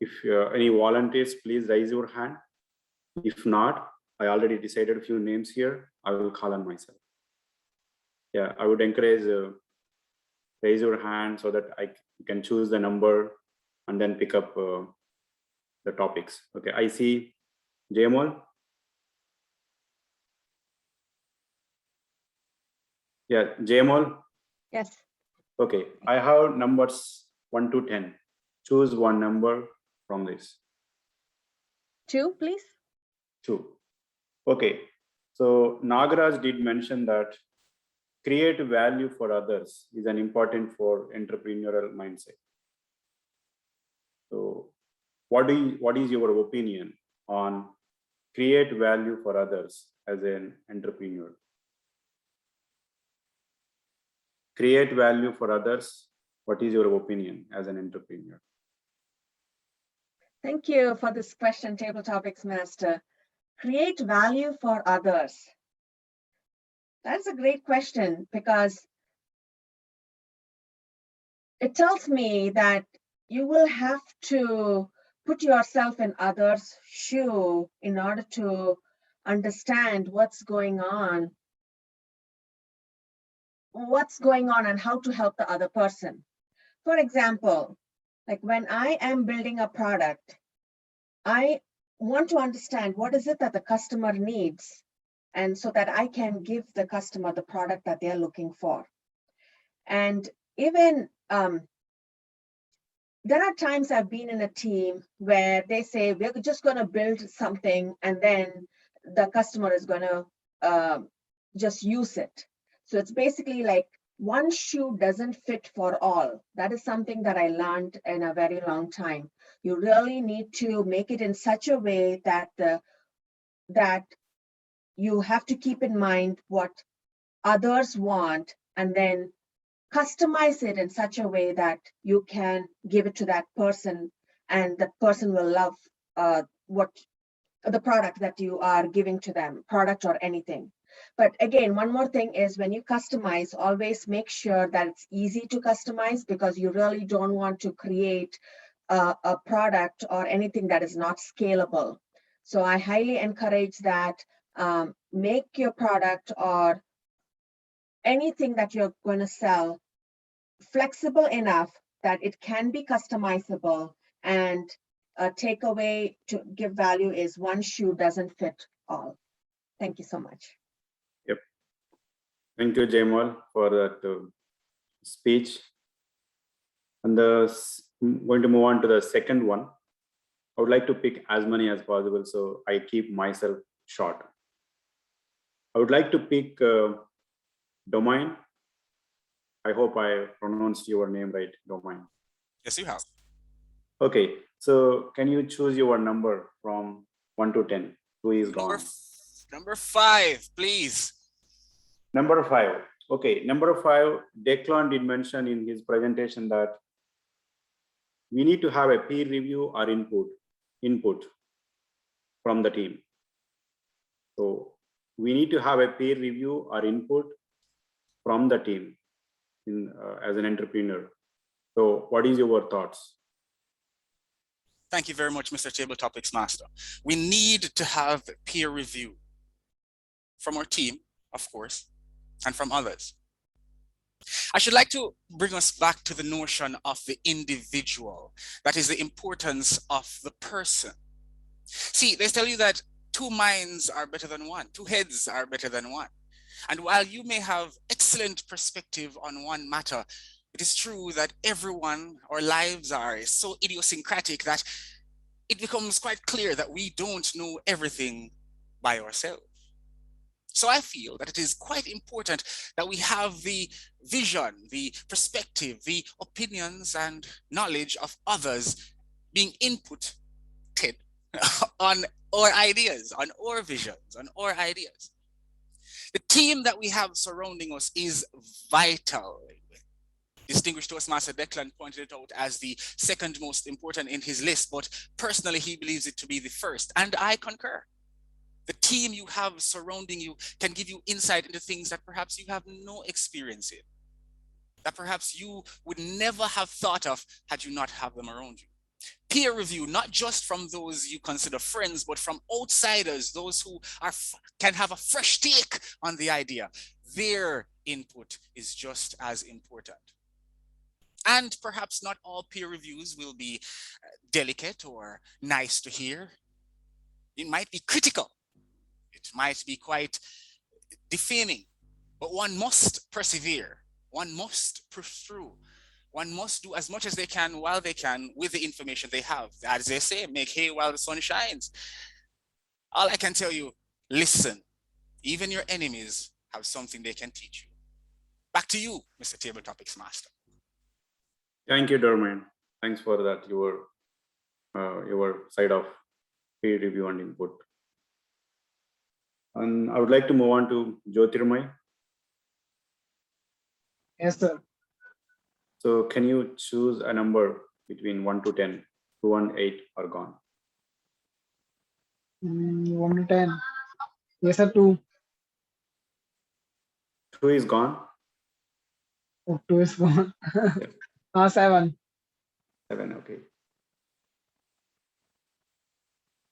If any volunteers, please raise your hand. If not, I already decided a few names here. I will call on myself. Yeah, I would encourage raise your hand so that I can choose the number and then pick up the topics. Okay, I see Jamal. Yeah, Jamal. Yes. Okay, I have numbers 1 to 10. Choose one number from this. 2, please. 2. Okay, so Nagraj did mention that create value for others is an important for entrepreneurial mindset. So what is your opinion on create value for others as an entrepreneur? Create value for others. What is your opinion as an entrepreneur? Thank you for this question, Table Topics Master. Create value for others. That's a great question, because it tells me that you will have to put yourself in others' shoe in order to understand what's going on and how to help the other person. For example, like when I am building a product, I want to understand what is it that the customer needs, and so that I can give the customer the product that they're looking for. And even there are times I've been in a team where they say, we're just going to build something and then the customer is going to just use it. So it's basically like one shoe doesn't fit for all. That is something that I learned in a very long time. You really need to make it in such a way that that you have to keep in mind what others want, and then customize it in such a way that you can give it to that person, and that person will love what the product that you are giving to them, product or anything. But again, one more thing is when you customize, always make sure that it's easy to customize, because you really don't want to create a product or anything that is not scalable. So I highly encourage that. Make your product or anything that you're going to sell flexible enough that it can be customizable, and a takeaway to give value is one shoe doesn't fit all. Thank you so much. Yep. Thank you, Jamal, for that speech. And I'm going to move on to the second one. I would like to pick as many as possible, so I keep myself short. I would like to pick Domain. I hope I pronounced your name right, Domain. Yes, you have. Okay, so can you choose your number from 1 to 10? Who is gone? Number 5, please. Number 5. Okay, number 5, Declan did mention in his presentation that we need to have a peer review or input from the team. So we need to have a peer review or input from the team as an entrepreneur. So what is your thoughts? Thank you very much, Mr. Table Topics Master. We need to have peer review from our team, of course, and from others. I should like to bring us back to the notion of the individual. That is the importance of the person. See, they tell you that 2 minds are better than 1, 2 heads are better than 1. And while you may have excellent perspective on one matter, it is true that our lives are so idiosyncratic that it becomes quite clear that we don't know everything by ourselves. So I feel that it is quite important that we have the vision, the perspective, the opinions and knowledge of others being inputted on our ideas, on our visions, on our ideas. The team that we have surrounding us is vital. Distinguished Toastmaster Declan pointed it out as the 2nd most important in his list, but personally he believes it to be the 1st, and I concur. The team you have surrounding you can give you insight into things that perhaps you have no experience in, that perhaps you would never have thought of had you not have them around you. Peer review, not just from those you consider friends, but from outsiders, those who can have a fresh take on the idea. Their input is just as important. And perhaps not all peer reviews will be delicate or nice to hear. It might be critical. It might be quite defaming, but one must persevere. One must push through. One must do as much as they can while they can with the information they have. As they say, make hay while the sun shines. All I can tell you, listen. Even your enemies have something they can teach you. Back to you, Mr. Table Topics Master. Thank you, Dermain. Thanks for that, your side of peer review and input. And I would like to move on to Jyotirmay. Yes, sir. So can you choose a number between 1 to 10? 2, 1, 8 are gone. 1 to 10. Yes, sir. 2. 2 is gone. Oh, 2 is gone. Yeah. 7. 7, okay.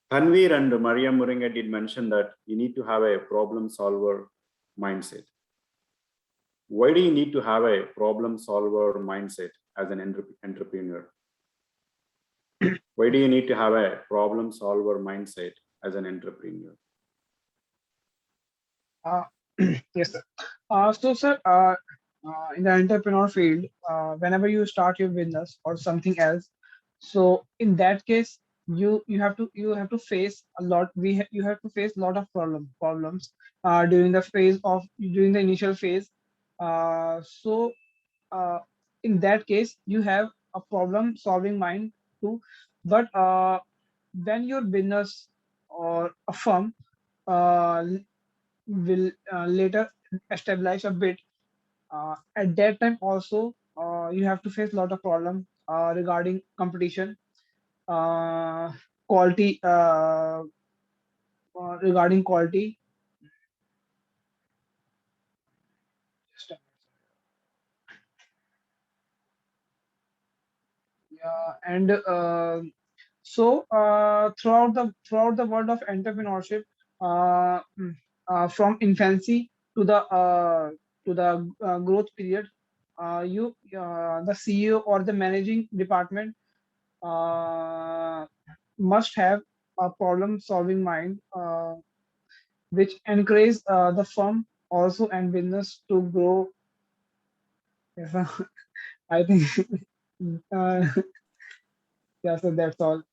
Tanveer and Maria Muringa did mention that you need to have a problem solver mindset. Why do you need to have a problem solver mindset as an entrepreneur? Why do you need to have a problem solver mindset as an entrepreneur? Yes, sir. So, sir, in the entrepreneur field, whenever you start your business or something else, so in that case, you have to face a lot. You have to face a lot of problems during the initial phase. So in that case, you have a problem solving mind too. But when your business or a firm will later establish a bit, at that time also you have to face a lot of problem regarding competition, quality, regarding quality. Yeah, and so throughout the world of entrepreneurship, from infancy to the growth period, the CEO or the managing department must have a problem solving mind, which encourage the firm also and business to grow. Yes, I think yeah, so that's all.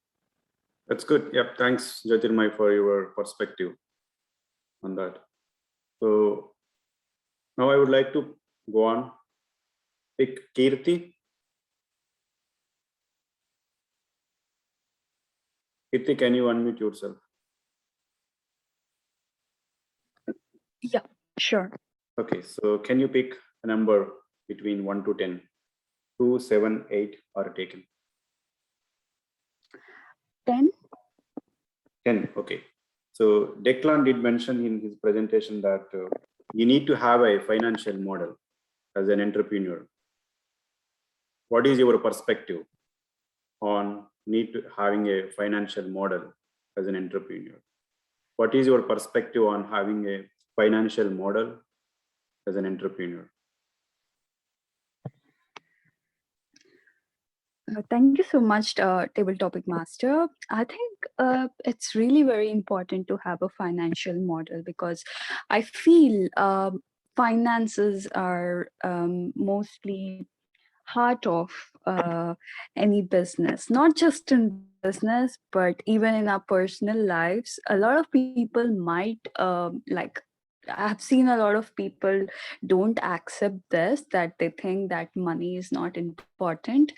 That's good. Yep. Thanks, Jyotirmay, for your perspective on that. So now I would like to go on. Pick Kirti. Kirti, can you unmute yourself? Sure. Okay, so can you pick a number between 1 to 10? 2, 7, 8 are taken. 10. 10, okay. So Declan did mention in his presentation that you need to have a financial model as an entrepreneur. What is your perspective on having a financial model as an entrepreneur? What is your perspective on having a financial model as an entrepreneur? Thank you so much, Table Topic Master. I think it's really very important to have a financial model because I feel finances are mostly heart of any business, not just in business, but even in our personal lives. A lot of people might I've seen a lot of people don't accept this, that they think that money is not important.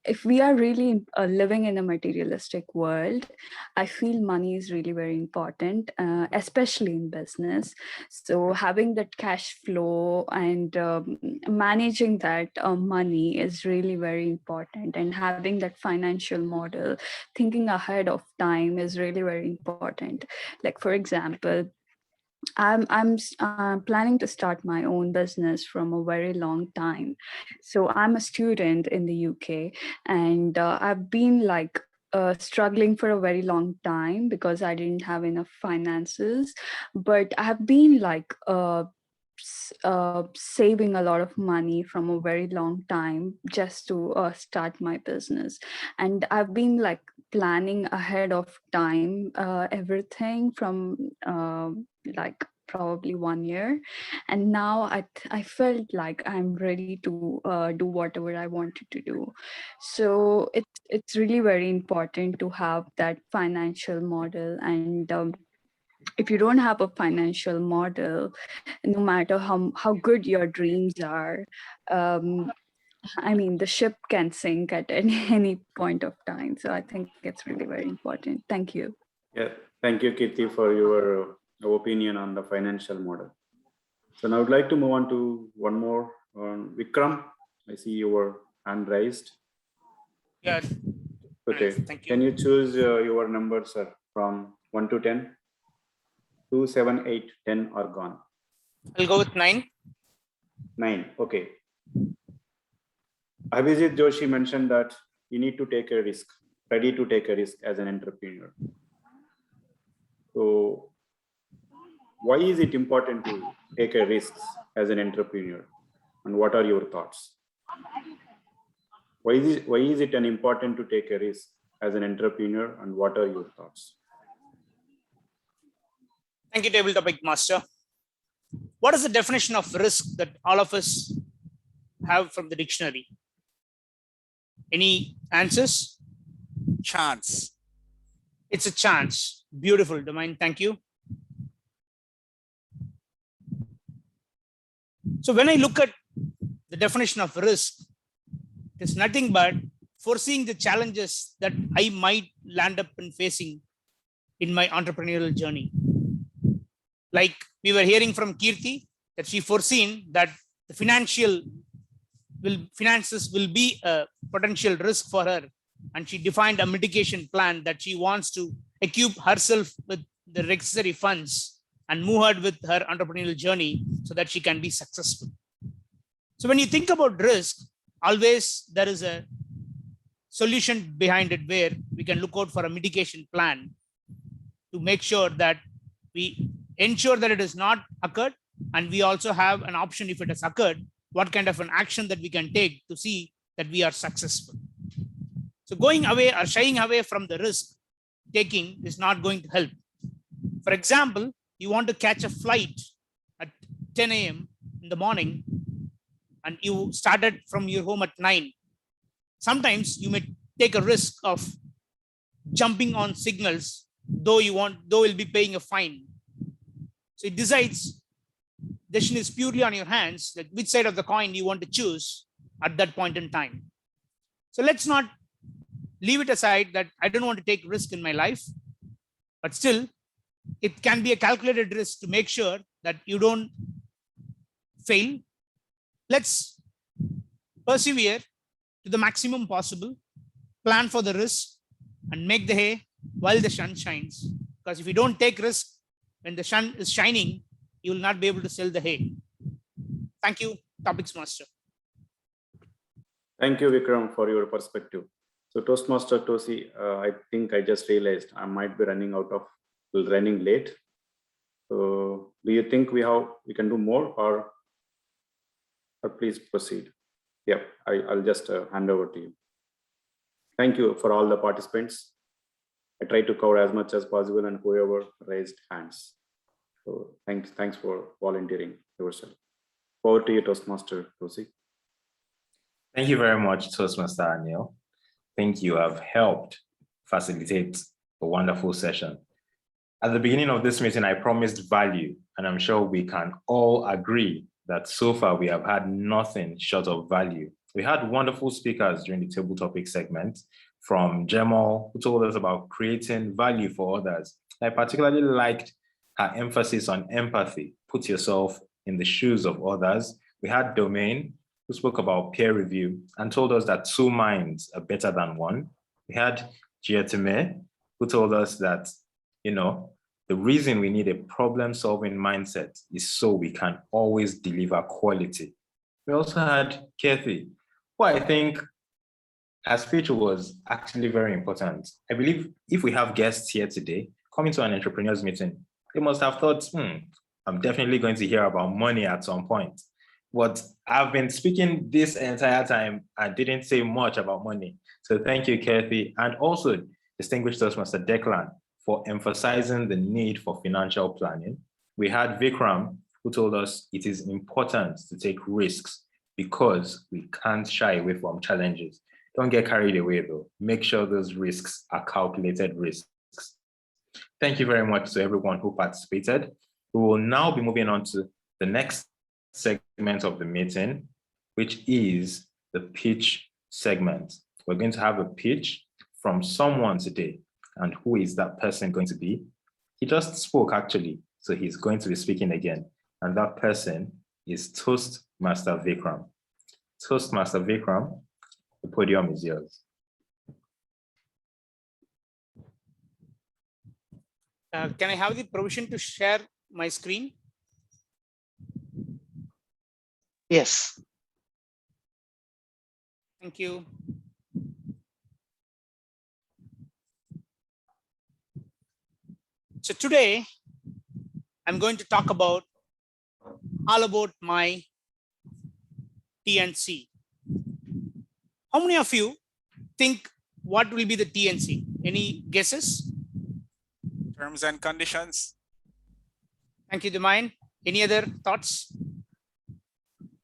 If we are really living in a materialistic world, I feel money is really very important, especially in business. So having that cash flow and managing that money is really very important, and having that financial model, thinking ahead of time is really very important. Like, for example, I'm planning to start my own business from a very long time. So I'm a student in the UK, and I've been struggling for a very long time because I didn't have enough finances. But I've been saving a lot of money from a very long time just to start my business, and I've been planning ahead of time everything from probably 1 year, and now I felt like I'm ready to do whatever I wanted to do. So it's really very important to have that financial model, and if you don't have a financial model, no matter how good your dreams are, I mean, the ship can sink at any point of time. So I think it's really very important. Thank you. Yeah, thank you, Kirti, for your opinion on the financial model. So now I would like to move on to one more. Vickram, I see your hand raised. Yeah. Okay, thank you. Can you choose your numbers, sir, from 1 to 10? 2, 7, 8, 10 are gone. I'll go with 9. 9, okay. Abhijit Joshi mentioned that you need to take a risk, ready to take a risk as an entrepreneur. So why is it important to take a risk as an entrepreneur? And what are your thoughts? Why is it important to take a risk as an entrepreneur, and what are your thoughts? Thank you, Table Topic Master. What is the definition of risk that all of us have from the dictionary? Any answers? Chance. It's a chance. Beautiful, Domain. Thank you. So when I look at the definition of risk, it's nothing but foreseeing the challenges that I might land up in facing in my entrepreneurial journey. Like we were hearing from Kirti, that she foreseen that the finances will be a potential risk for her, and she defined a mitigation plan that she wants to equip herself with the necessary funds and move ahead with her entrepreneurial journey so that she can be successful. So when you think about risk, always there is a solution behind it where we can look out for a mitigation plan to make sure that we ensure that it has not occurred, and we also have an option if it has occurred, what kind of an action that we can take to see that we are successful. So going away or shying away from the risk taking is not going to help. For example, you want to catch a flight at 10 a.m. in the morning, and you started from your home at 9. Sometimes you may take a risk of jumping on signals, though you'll be paying a fine. So it decision is purely on your hands, that which side of the coin you want to choose at that point in time. So let's not leave it aside that I don't want to take risk in my life, but still it can be a calculated risk to make sure that you don't fail. Let's persevere to the maximum possible, plan for the risk, and make the hay while the sun shines. Because if you don't take risk when the sun is shining, you will not be able to sell the hay. Thank you, Topics Master. Thank you, Vickram, for your perspective. So Toastmaster Tosi, I think I just realized I might be running late. So do you think we can do more, or please proceed? Yeah, I'll just hand over to you. Thank you for all the participants. I tried to cover as much as possible and whoever raised hands. So thanks for volunteering yourself. Over to you, Toastmaster Tosi. Thank you very much, Toastmaster Anil. I think you have helped facilitate a wonderful session. At the beginning of this meeting, I promised value, and I'm sure we can all agree that so far we have had nothing short of value. We had wonderful speakers during the table topic segment, from Jamal, who told us about creating value for others. I particularly liked her emphasis on empathy. Put yourself in the shoes of others. We had Domain, who spoke about peer review and told us that 2 minds are better than 1. We had 𝐔𝐬𝐻𝐸𝐸, who told us that, the reason we need a problem-solving mindset is so we can always deliver quality. We also had Kathy, who I think her speech was actually very important. I believe if we have guests here today coming to an entrepreneurs meeting, they must have thought, I'm definitely going to hear about money at some point. But I've been speaking this entire time and didn't say much about money. So thank you, Kathy, and also distinguished Toastmaster Declan for emphasizing the need for financial planning. We had Vickram, who told us it is important to take risks because we can't shy away from challenges. Don't get carried away though. Make sure those risks are calculated risks. Thank you very much to everyone who participated. We will now be moving on to the next segment of the meeting, which is the pitch segment. We're going to have a pitch from someone today. And who is that person going to be? He just spoke actually, so he's going to be speaking again. And that person is Toastmaster Vickram. Toastmaster Vickram, the podium is yours. Can I have the permission to share my screen? Yes. Thank you. So today, I'm going to talk all about my TNC. How many of you think what will be the TNC? Any guesses? Terms and conditions. Thank you, Domain. Any other thoughts?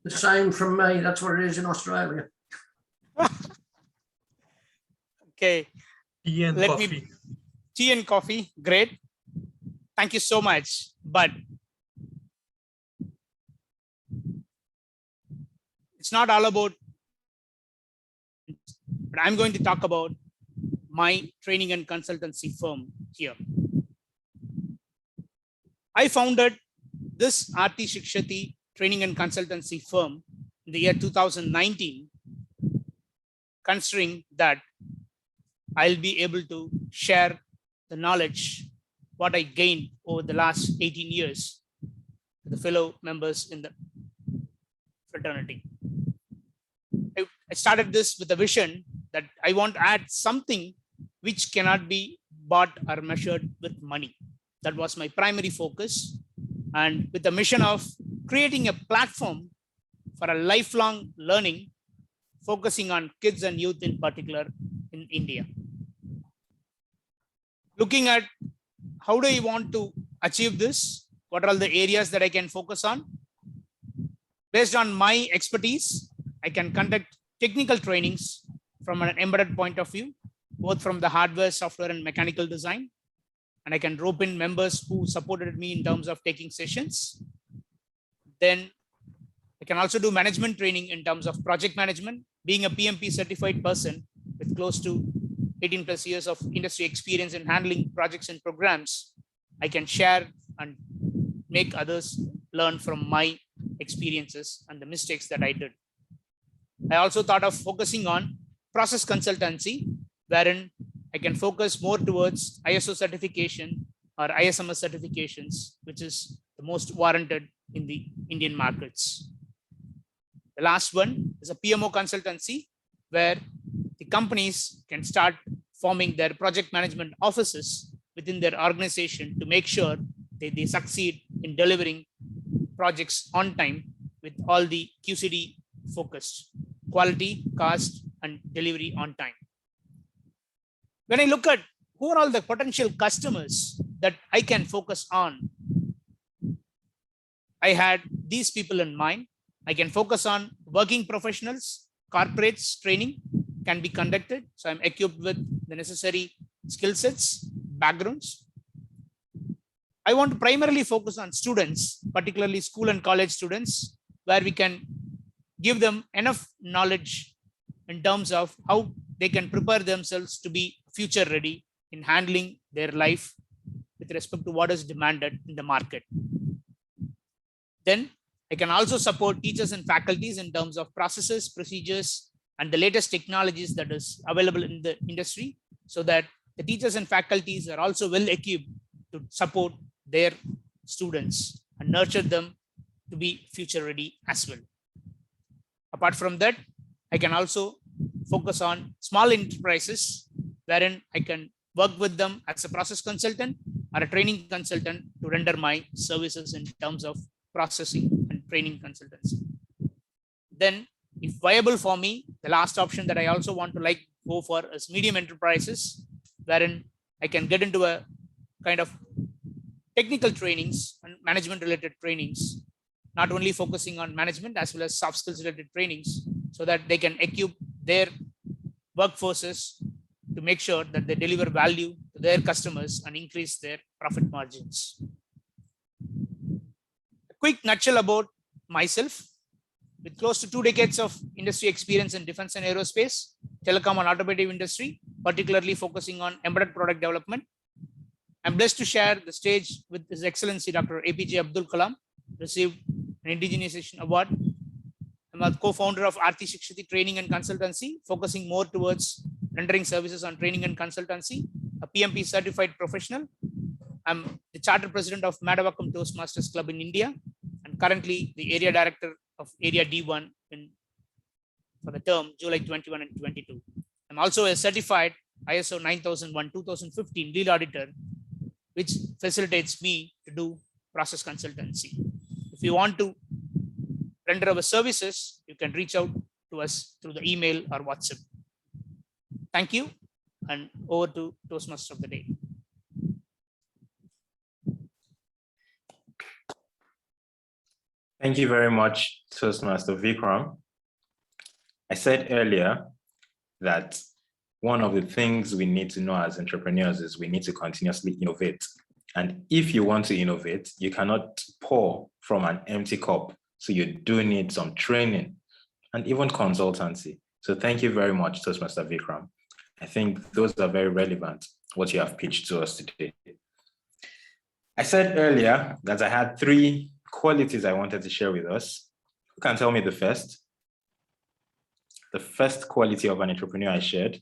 The same from me. That's what it is in Australia. Okay. Tea and coffee. Tea and coffee. Great. Thank you so much. But it's not all about, but I'm going to talk about my training and consultancy firm here. I founded this RT Shikshati training and consultancy firm in the year 2019, considering that I'll be able to share the knowledge what I gained over the last 18 years to the fellow members in the fraternity. I started this with a vision that I want to add something which cannot be bought or measured with money. That was my primary focus. And with the mission of creating a platform for a lifelong learning, focusing on kids and youth in particular in India. Looking at how do I want to achieve this? What are the areas that I can focus on? Based on my expertise, I can conduct technical trainings from an embedded point of view, both from the hardware, software, and mechanical design. And I can rope in members who supported me in terms of taking sessions. Then I can also do management training in terms of project management. Being a PMP certified person with close to 18 plus years of industry experience in handling projects and programs, I can share and make others learn from my experiences and the mistakes that I did. I also thought of focusing on process consultancy, wherein I can focus more towards ISO certification or ISMS certifications, which is the most warranted in the Indian markets. The last one is a PMO consultancy, where the companies can start forming their project management offices within their organization to make sure that they succeed in delivering projects on time with all the QCD focused: quality, cost, and delivery on time. When I look at who are all the potential customers that I can focus on, I had these people in mind. I can focus on working professionals, corporates training can be conducted. So I'm equipped with the necessary skill sets, backgrounds. I want to primarily focus on students, particularly school and college students, where we can give them enough knowledge in terms of how they can prepare themselves to be future ready in handling their life with respect to what is demanded in the market. Then I can also support teachers and faculties in terms of processes, procedures, and the latest technologies that is available in the industry, so that the teachers and faculties are also well equipped to support their students and nurture them to be future ready as well. Apart from that, I can also focus on small enterprises, wherein I can work with them as a process consultant or a training consultant to render my services in terms of processing and training consultancy. Then, if viable for me, the last option that I also want to go for is medium enterprises, wherein I can get into a kind of technical trainings and management related trainings, not only focusing on management as well as soft skills related trainings, so that they can equip their workforces to make sure that they deliver value to their customers and increase their profit margins. A quick nutshell about myself. With close to 2 decades of industry experience in defense and aerospace, telecom and automotive industry, particularly focusing on embedded product development, I'm blessed to share the stage with His Excellency Dr. APJ Abdul Kalam, received an indigenization award. I'm a co-founder of Aarti Shikshati Training and Consultancy, focusing more towards rendering services on training and consultancy, a PMP certified professional. I'm the charter president of Madavakam Toastmasters Club in India, and currently the area director of Area D1 for the term July 21 and 22. I'm also a certified ISO 9001-2015 lead auditor, which facilitates me to do process consultancy. If you want to render our services, you can reach out to us through the email or WhatsApp. Thank you, and over to Toastmaster of the day. Thank you very much, Toastmaster Vickram. I said earlier that one of the things we need to know as entrepreneurs is we need to continuously innovate. And if you want to innovate, you cannot pour from an empty cup. So you do need some training and even consultancy. So thank you very much, Toastmaster Vickram. I think those are very relevant, what you have pitched to us today. I said earlier that I had 3 qualities I wanted to share with us. Who can tell me the first? The first quality of an entrepreneur I shared.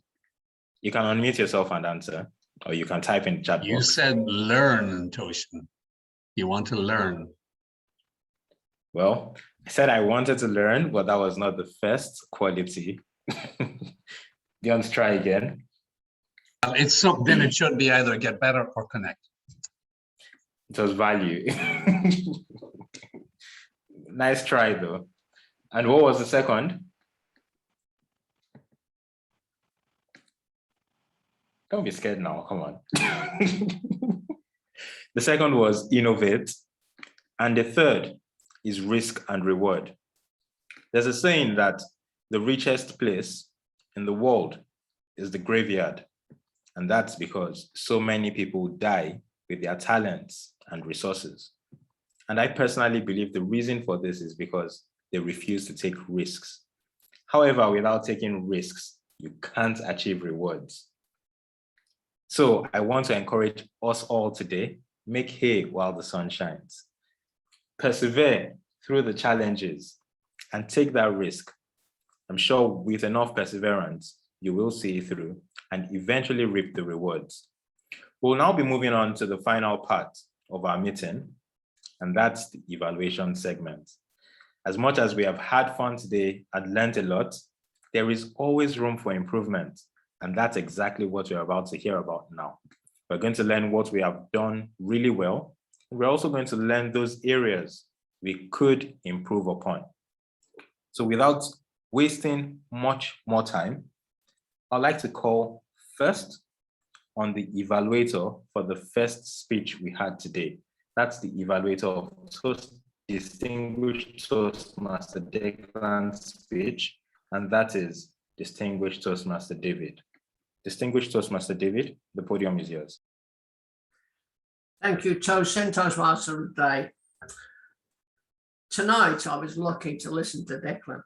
You can unmute yourself and answer, or you can type in the chat box. You said learn, Tosin. You want to learn. Well, I said I wanted to learn, but that was not the first quality. Do you want to try again? It's so, then it should be either get better or connect. It was value. Nice try though. And what was the second? Don't be scared now, come on. The second was innovate. And the third is risk and reward. There's a saying that the richest place in the world is the graveyard. And that's because so many people die with their talents and resources. And I personally believe the reason for this is because they refuse to take risks. However, without taking risks, you can't achieve rewards. So I want to encourage us all today, make hay while the sun shines. Persevere through the challenges and take that risk. I'm sure with enough perseverance, you will see it through and eventually reap the rewards. We'll now be moving on to the final part of our meeting, and that's the evaluation segment. As much as we have had fun today and learned a lot, there is always room for improvement, and that's exactly what we're about to hear about now. We're going to learn what we have done really well. We're also going to learn those areas we could improve upon. So without wasting much more time, I'd like to call first on the evaluator for the first speech we had today. That's the evaluator of Distinguished Toastmaster Declan's speech, and that is Distinguished Toastmaster David. Distinguished Toastmaster David, the podium is yours. Thank you, Tosin, Toastmaster of the Day. Tonight, I was lucky to listen to Declan.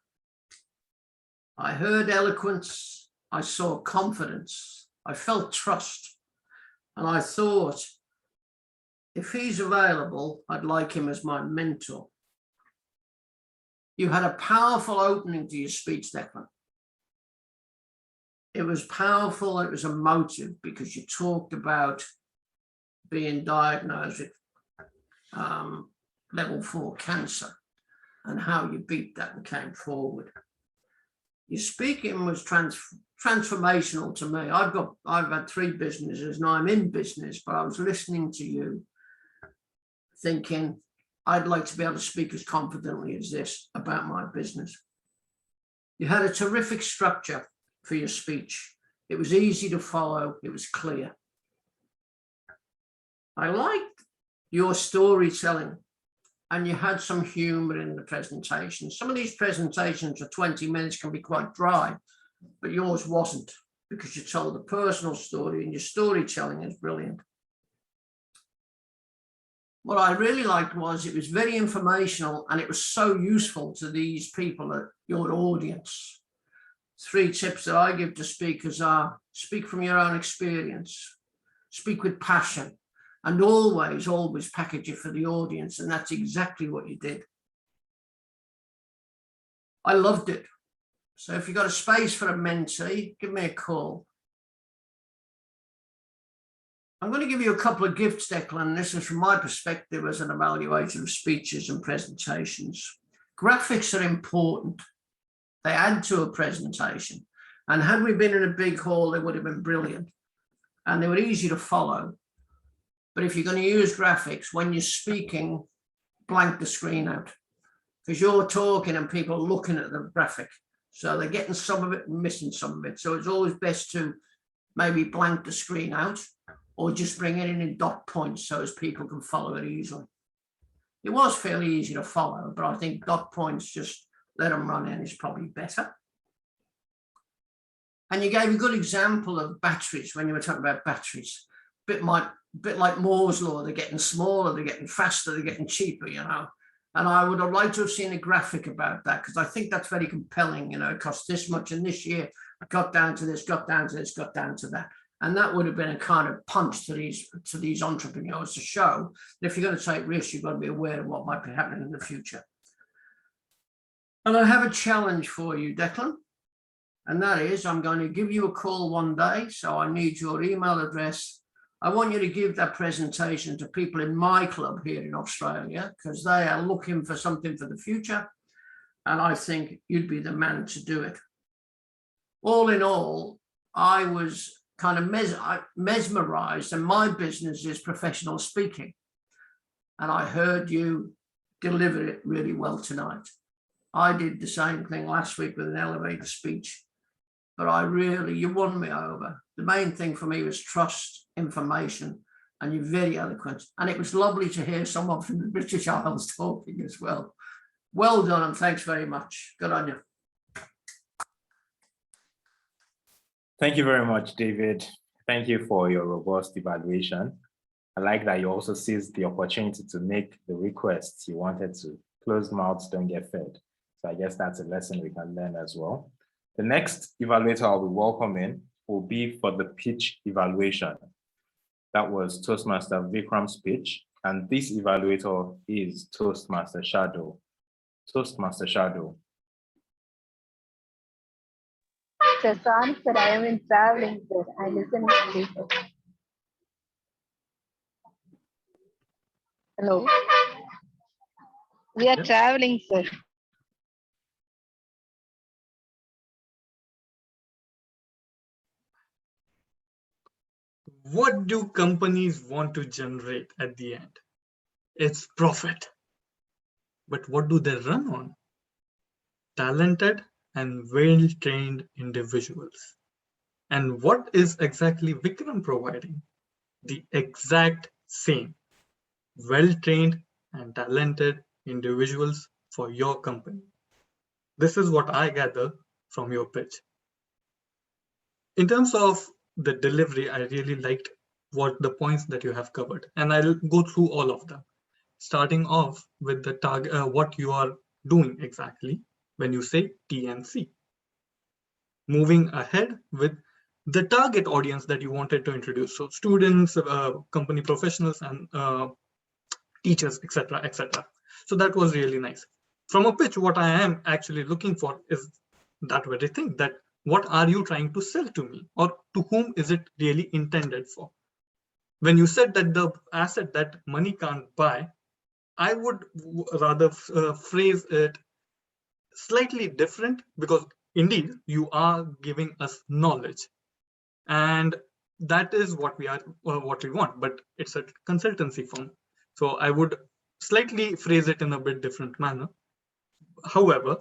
I heard eloquence, I saw confidence, I felt trust, and I thought, if he's available, I'd like him as my mentor. You had a powerful opening to your speech, Declan. It was powerful, it was emotive, because you talked about being diagnosed with level 4 cancer and how you beat that and came forward. Your speaking was transformational to me. I've had 3 businesses and I'm in business, but I was listening to you thinking, I'd like to be able to speak as confidently as this about my business. You had a terrific structure for your speech. It was easy to follow, it was clear. I liked your storytelling, and you had some humor in the presentation. Some of these presentations for 20 minutes can be quite dry, but yours wasn't, because you told a personal story and your storytelling is brilliant. What I really liked was it was very informational and it was so useful to these people, your audience. 3 tips that I give to speakers are: speak from your own experience, speak with passion, and always package it for the audience. And that's exactly what you did. I loved it. So if you've got a space for a mentee, give me a call. I'm going to give you a couple of gifts, Declan. This is from my perspective as an evaluator of speeches and presentations. Graphics are important. They add to a presentation. And had we been in a big hall, they would have been brilliant. And they were easy to follow. But if you're going to use graphics, when you're speaking, blank the screen out. Because you're talking and people are looking at the graphic. So they're getting some of it and missing some of it. So it's always best to maybe blank the screen out or just bring it in dot points so as people can follow it easily. It was fairly easy to follow, but I think dot points, just let them run in, is probably better. And you gave a good example of batteries when you were talking about batteries. Bit like Moore's law, they're getting smaller, they're getting faster, they're getting cheaper, you know. And I would have liked to have seen a graphic about that, because I think that's very compelling, you know, it costs this much, and this year I got down to this, got down to this, got down to that. And that would have been a kind of punch to these entrepreneurs to show that if you're going to take risks, you've got to be aware of what might be happening in the future. And I have a challenge for you, Declan. And that is, I'm going to give you a call one day. So I need your email address. I want you to give that presentation to people in my club here in Australia, because they are looking for something for the future. And I think you'd be the man to do it. All in all, I was kind of mesmerized, and my business is professional speaking. And I heard you deliver it really well tonight. I did the same thing last week with an elevator speech, but you won me over. The main thing for me was trust, information, and you're very eloquent. And it was lovely to hear someone from the British Isles talking as well. Well done, and thanks very much. Good on you. Thank you very much, David. Thank you for your robust evaluation. I like that you also seized the opportunity to make the requests you wanted to. Closed mouths don't get fed. So I guess that's a lesson we can learn as well. The next evaluator I'll be welcoming will be for the pitch evaluation. That was Toastmaster Vickram's pitch, and this evaluator is Toastmaster Shardul. Toastmaster Shardul. Shashank, sir, I am in traveling, sir. I listen English. Hello. We are traveling, sir. What do companies want to generate at the end? It's profit. But what do they run on? Talented and well-trained individuals. And what is exactly Vickram providing? The exact same. Well-trained and talented individuals for your company. This is what I gather from your pitch. In terms of the delivery, I really liked what the points that you have covered, and I'll go through all of them. Starting off with the target, what you are doing exactly when you say TMC. Moving ahead with the target audience that you wanted to introduce. So students, company professionals, and teachers, etc., etc. So that was really nice. From a pitch, what I am actually looking for is that very thing, that what are you trying to sell to me, or to whom is it really intended for? When you said that the asset that money can't buy, I would rather phrase it slightly different, because indeed you are giving us knowledge, and that is what we are, what we want, but it's a consultancy firm. So I would slightly phrase it in a bit different manner. However,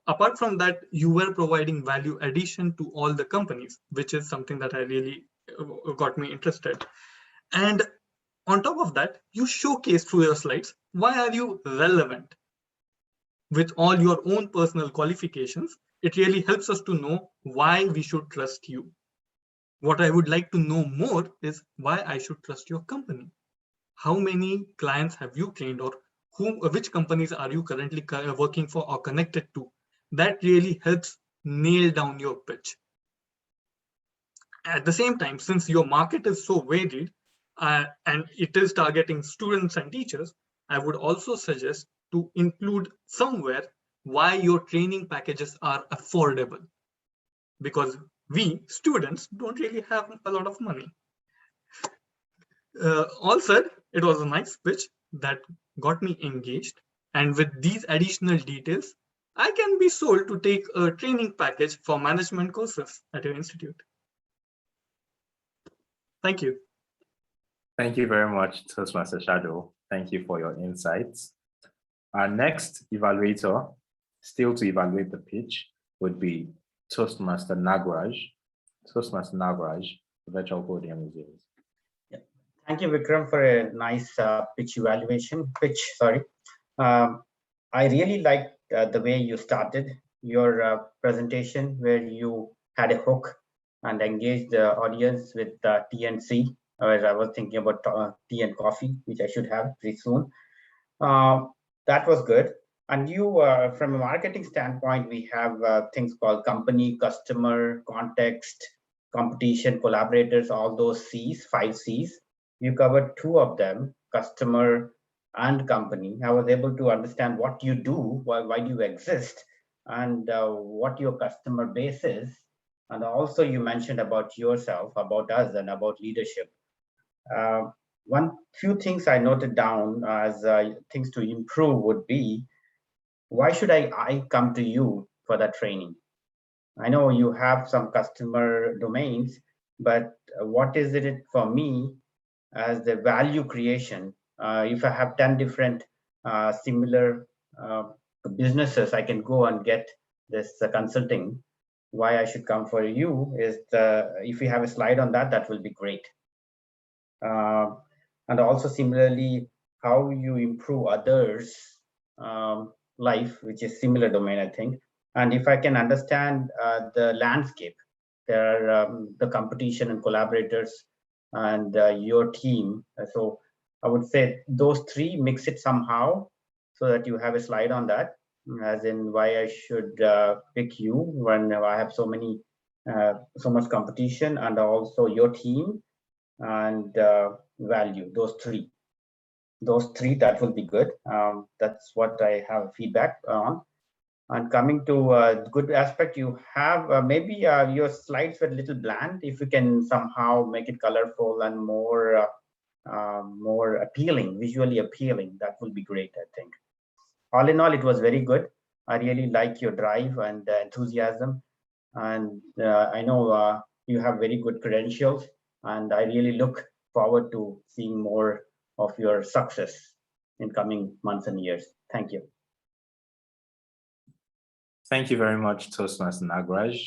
apart from that, you were providing value addition to all the companies, which is something that I really got me interested. And on top of that, you showcase through your slides, why are you relevant? With all your own personal qualifications, it really helps us to know why we should trust you. What I would like to know more is why I should trust your company. How many clients have you trained, or which companies are you currently working for or connected to? That really helps nail down your pitch. At the same time, since your market is so varied and it is targeting students and teachers, I would also suggest to include somewhere why your training packages are affordable, because we students don't really have a lot of money. All said, it was a nice pitch that got me engaged, and with these additional details, I can be sold to take a training package for management courses at your institute. Thank you. Thank you very much, Toastmaster Shardul. Thank you for your insights. Our next evaluator, still to evaluate the pitch, would be Toastmaster Nagraj. Toastmaster Nagraj, the virtual podium is yours. Yeah. Thank you, Vickram, for a nice pitch. I really liked the way you started your presentation, where you had a hook and engaged the audience with TNC. I was thinking about tea and coffee, which I should have pretty soon. That was good. And you, from a marketing standpoint, we have things called company, customer, context, competition, collaborators, all those C's, 5 C's. You covered 2 of them, customer and company. I was able to understand what you do, why do you exist, and what your customer base is. And also you mentioned about yourself, about us, and about leadership. Few things I noted down as things to improve would be, why should I come to you for that training? I know you have some customer domains, but what is it for me as the value creation? If I have 10 different similar businesses, I can go and get this consulting. Why I should come for you is if you have a slide on that, that will be great. And also similarly, how you improve others' life, which is similar domain, I think. And if I can understand the landscape, there are the competition and collaborators and your team. So I would say those 3, mix it somehow so that you have a slide on that, as in why I should pick you when I have so much competition, and also your team and value, those 3. those three, that will be good. That's what I have feedback on. And coming to a good aspect, you have maybe your slides were a little bland. If you can somehow make it colorful and more appealing, visually appealing, that will be great, I think. All in all, it was very good. I really like your drive and enthusiasm. And I know you have very good credentials, and I really look forward to seeing more of your success in coming months and years. Thank you. Thank you very much, Toastmaster Nagraj.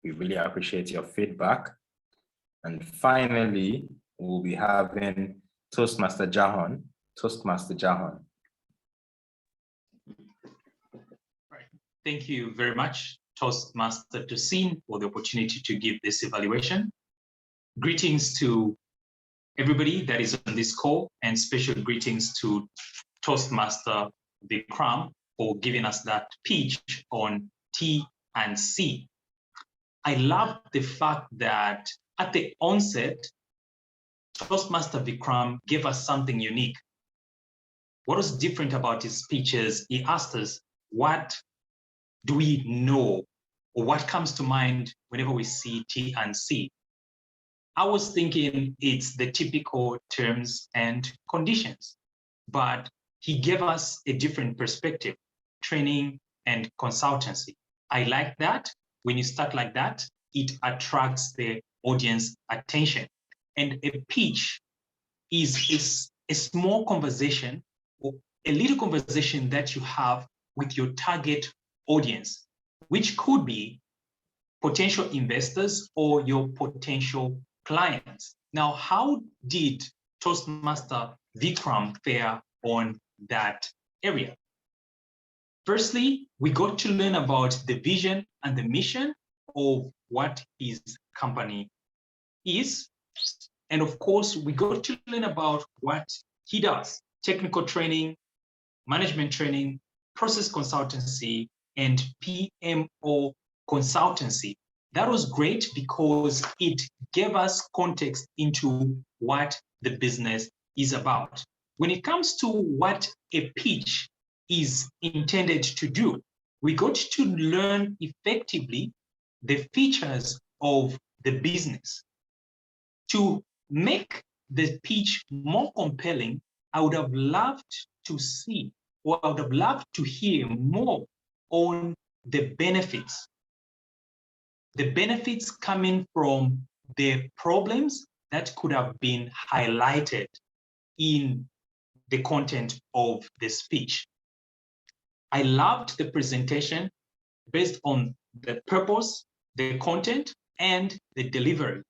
We really appreciate your feedback. And finally, we'll be having Toastmaster Jahon. Toastmaster Jahon. Thank you very much, Toastmaster Tosin, for the opportunity to give this evaluation. Greetings to everybody that is on this call, and special greetings to Toastmaster Vickram for giving us that pitch on T and C. I love the fact that at the onset, Toastmaster Vickram gave us something unique. What was different about his speeches? He asked us, what do we know, or what comes to mind whenever we see T and C? I was thinking it's the typical terms and conditions, but he gave us a different perspective, training and consultancy. I like that. When you start like that, it attracts the audience attention. And a pitch is a small conversation, or a little conversation that you have with your target audience, which could be potential investors or your potential clients. Now, how did Toastmaster Vickram fare on that area? Firstly, we got to learn about the vision and the mission of what his company is. And of course, we got to learn about what he does: technical training, management training, process consultancy, and PMO consultancy. That was great because it gave us context into what the business is about. When it comes to what a pitch is intended to do, we got to learn effectively the features of the business. To make the pitch more compelling, I would have loved to see, or I would have loved to hear more on the benefits. The benefits coming from the problems that could have been highlighted in the content of the speech. I loved the presentation based on the purpose, the content, and the delivery.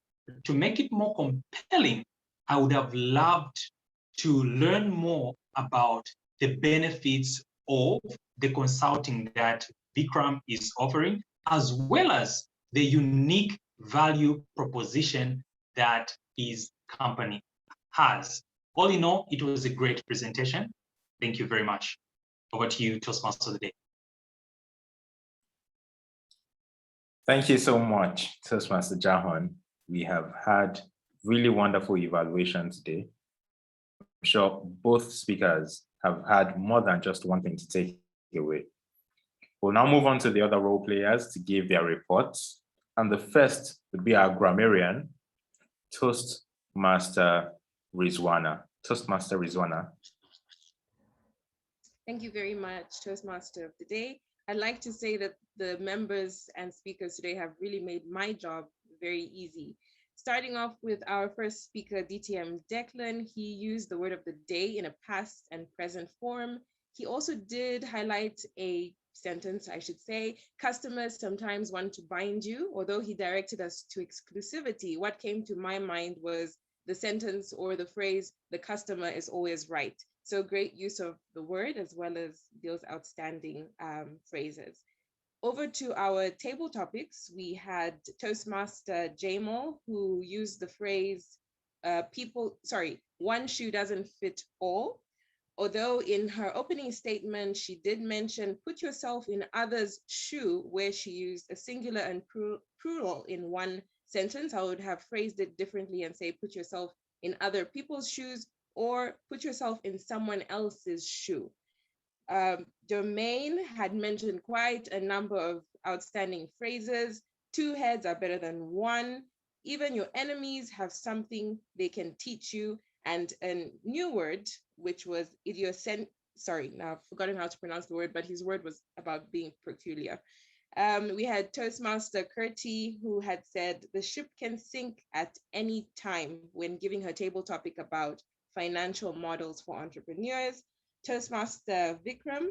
To make it more compelling, I would have loved to learn more about the benefits of the consulting that Vickram is offering, as well as the unique value proposition that his company has. All in all, it was a great presentation. Thank you very much. Over to you, Toastmaster of the Day. Thank you so much, Toastmaster Jahon. We have had really wonderful evaluation today. I'm sure both speakers have had more than just one thing to take away. We'll now move on to the other role players to give their reports. And the first would be our grammarian, Toastmaster Rizwana. Toastmaster Rizwana. Thank you very much, Toastmaster of the Day. I'd like to say that the members and speakers today have really made my job very easy. Starting off with our first speaker, DTM Declan, he used the word of the day in a past and present form. He also did highlight a sentence, I should say: customers sometimes want to bind you. Although he directed us to exclusivity, what came to my mind was the sentence or the phrase, the customer is always right. So great use of the word as well as those outstanding phrases. Over to our table topics, we had Toastmaster Jahon, who used the phrase, one shoe doesn't fit all. Although in her opening statement, she did mention put yourself in others' shoe, where she used a singular and plural in one sentence. I would have phrased it differently and say put yourself in other people's shoes, or put yourself in someone else's shoe. Domain had mentioned quite a number of outstanding phrases. 2 heads are better than 1. Even your enemies have something they can teach you. And a new word, which was idiosyncratic. Sorry, now I've forgotten how to pronounce the word, but his word was about being peculiar. We had Toastmaster Curti, who had said the ship can sink at any time when giving her table topic about financial models for entrepreneurs. Toastmaster Vickram,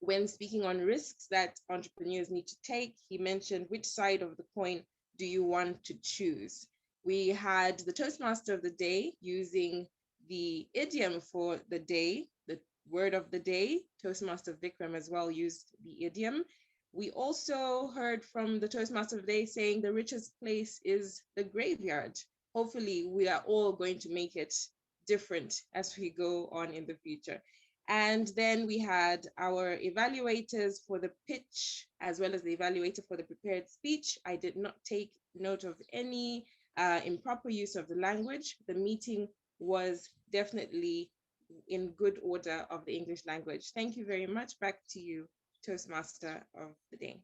when speaking on risks that entrepreneurs need to take, he mentioned which side of the coin do you want to choose. We had the Toastmaster of the day using the idiom for the day, the word of the day. Toastmaster Vickram as well used the idiom. We also heard from the Toastmaster of the day saying the richest place is the graveyard. Hopefully we are all going to make it different as we go on in the future. And then we had our evaluators for the pitch, as well as the evaluator for the prepared speech. I did not take note of any improper use of the language. The meeting was definitely in good order of the English language. Thank you very much. Back to you, Toastmaster of the day.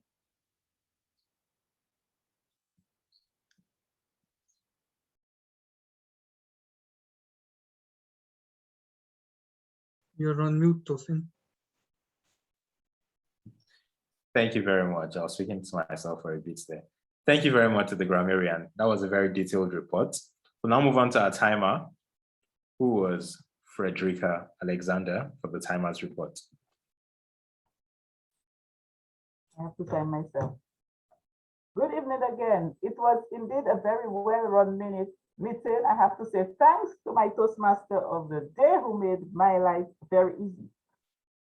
You're on mute, Tosin. Thank you very much. I was speaking to myself for a bit there. Thank you very much to the grammarian. That was a very detailed report. We'll now move on to our timer, who was Frederica Alexander for the timer's report. I have to time myself. Good evening again. It was indeed a very well-run meeting. I have to say thanks to my Toastmaster of the day who made my life very easy.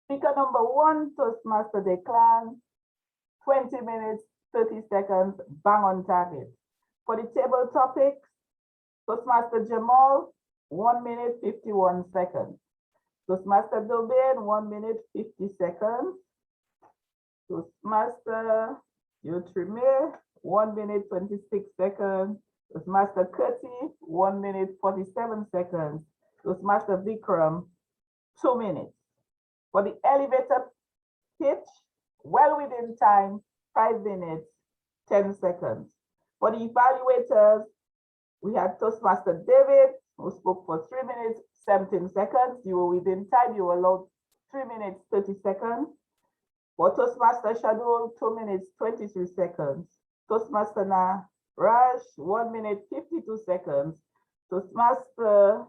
Speaker number 1, Toastmaster Declan, 20 minutes, 30 seconds, bang on target. For the table topics, Toastmaster Jamal, 1 minute, 51 seconds. Toastmaster David, 1 minute, 50 seconds. Toastmaster Utrime, 1 minute, 26 seconds. Toastmaster Curti, 1 minute, 47 seconds. Toastmaster Vickram, 2 minutes. For the elevator pitch, well within time, 5 minutes, 10 seconds. For the evaluators, we had Toastmaster David, who spoke for 3 minutes, 17 seconds. You were within time, you were allowed 3 minutes, 30 seconds. For Toastmaster Shardul, 2 minutes, 23 seconds. Toastmaster Nagraj, 1 minute, 52 seconds. Toastmaster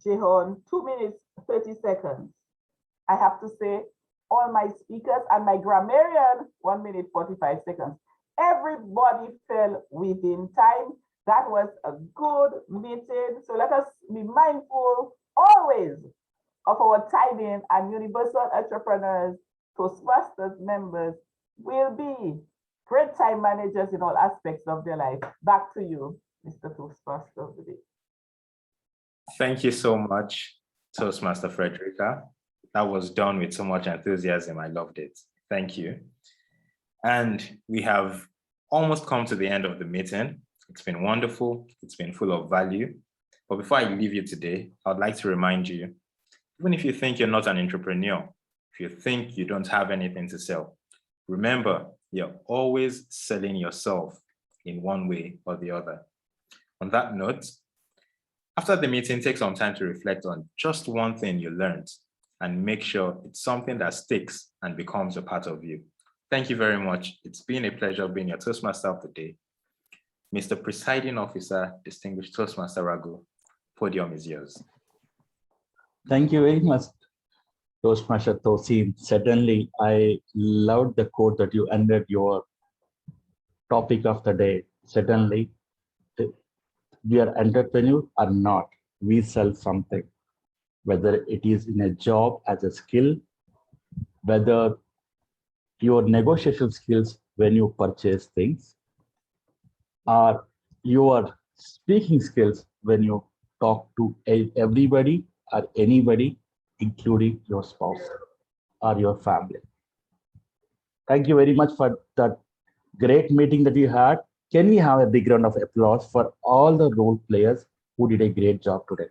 Jahon, 2 minutes, 30 seconds. I have to say, all my speakers and my grammarian, 1 minute, 45 seconds. Everybody fell within time. That was a good meeting. So let us be mindful always of our timing, and Universal Entrepreneurs, Toastmasters members will be great time managers in all aspects of their life. Back to you, Mr. Toastmaster of the day. Thank you so much, Toastmaster Frederica. That was done with so much enthusiasm. I loved it. Thank you. And we have almost come to the end of the meeting. It's been wonderful. It's been full of value. But before I leave you today, I'd like to remind you, even if you think you're not an entrepreneur, if you think you don't have anything to sell, remember, you're always selling yourself in one way or the other. On that note, after the meeting, take some time to reflect on just one thing you learned and make sure it's something that sticks and becomes a part of you. Thank you very much. It's been a pleasure being your Toastmaster of the day. Mr. Presiding Officer, Distinguished Toastmaster Raghu, podium is yours. Thank you very much, Toastmaster Tosin. Certainly, I loved the quote that you ended your topic of the day. Certainly, we are entrepreneurs or not, we sell something, whether it is in a job as a skill, whether your negotiation skills when you purchase things, or your speaking skills when you talk to everybody or anybody, including your spouse or your family. Thank you very much for that great meeting that you had. Can we have a big round of applause for all the role players who did a great job today?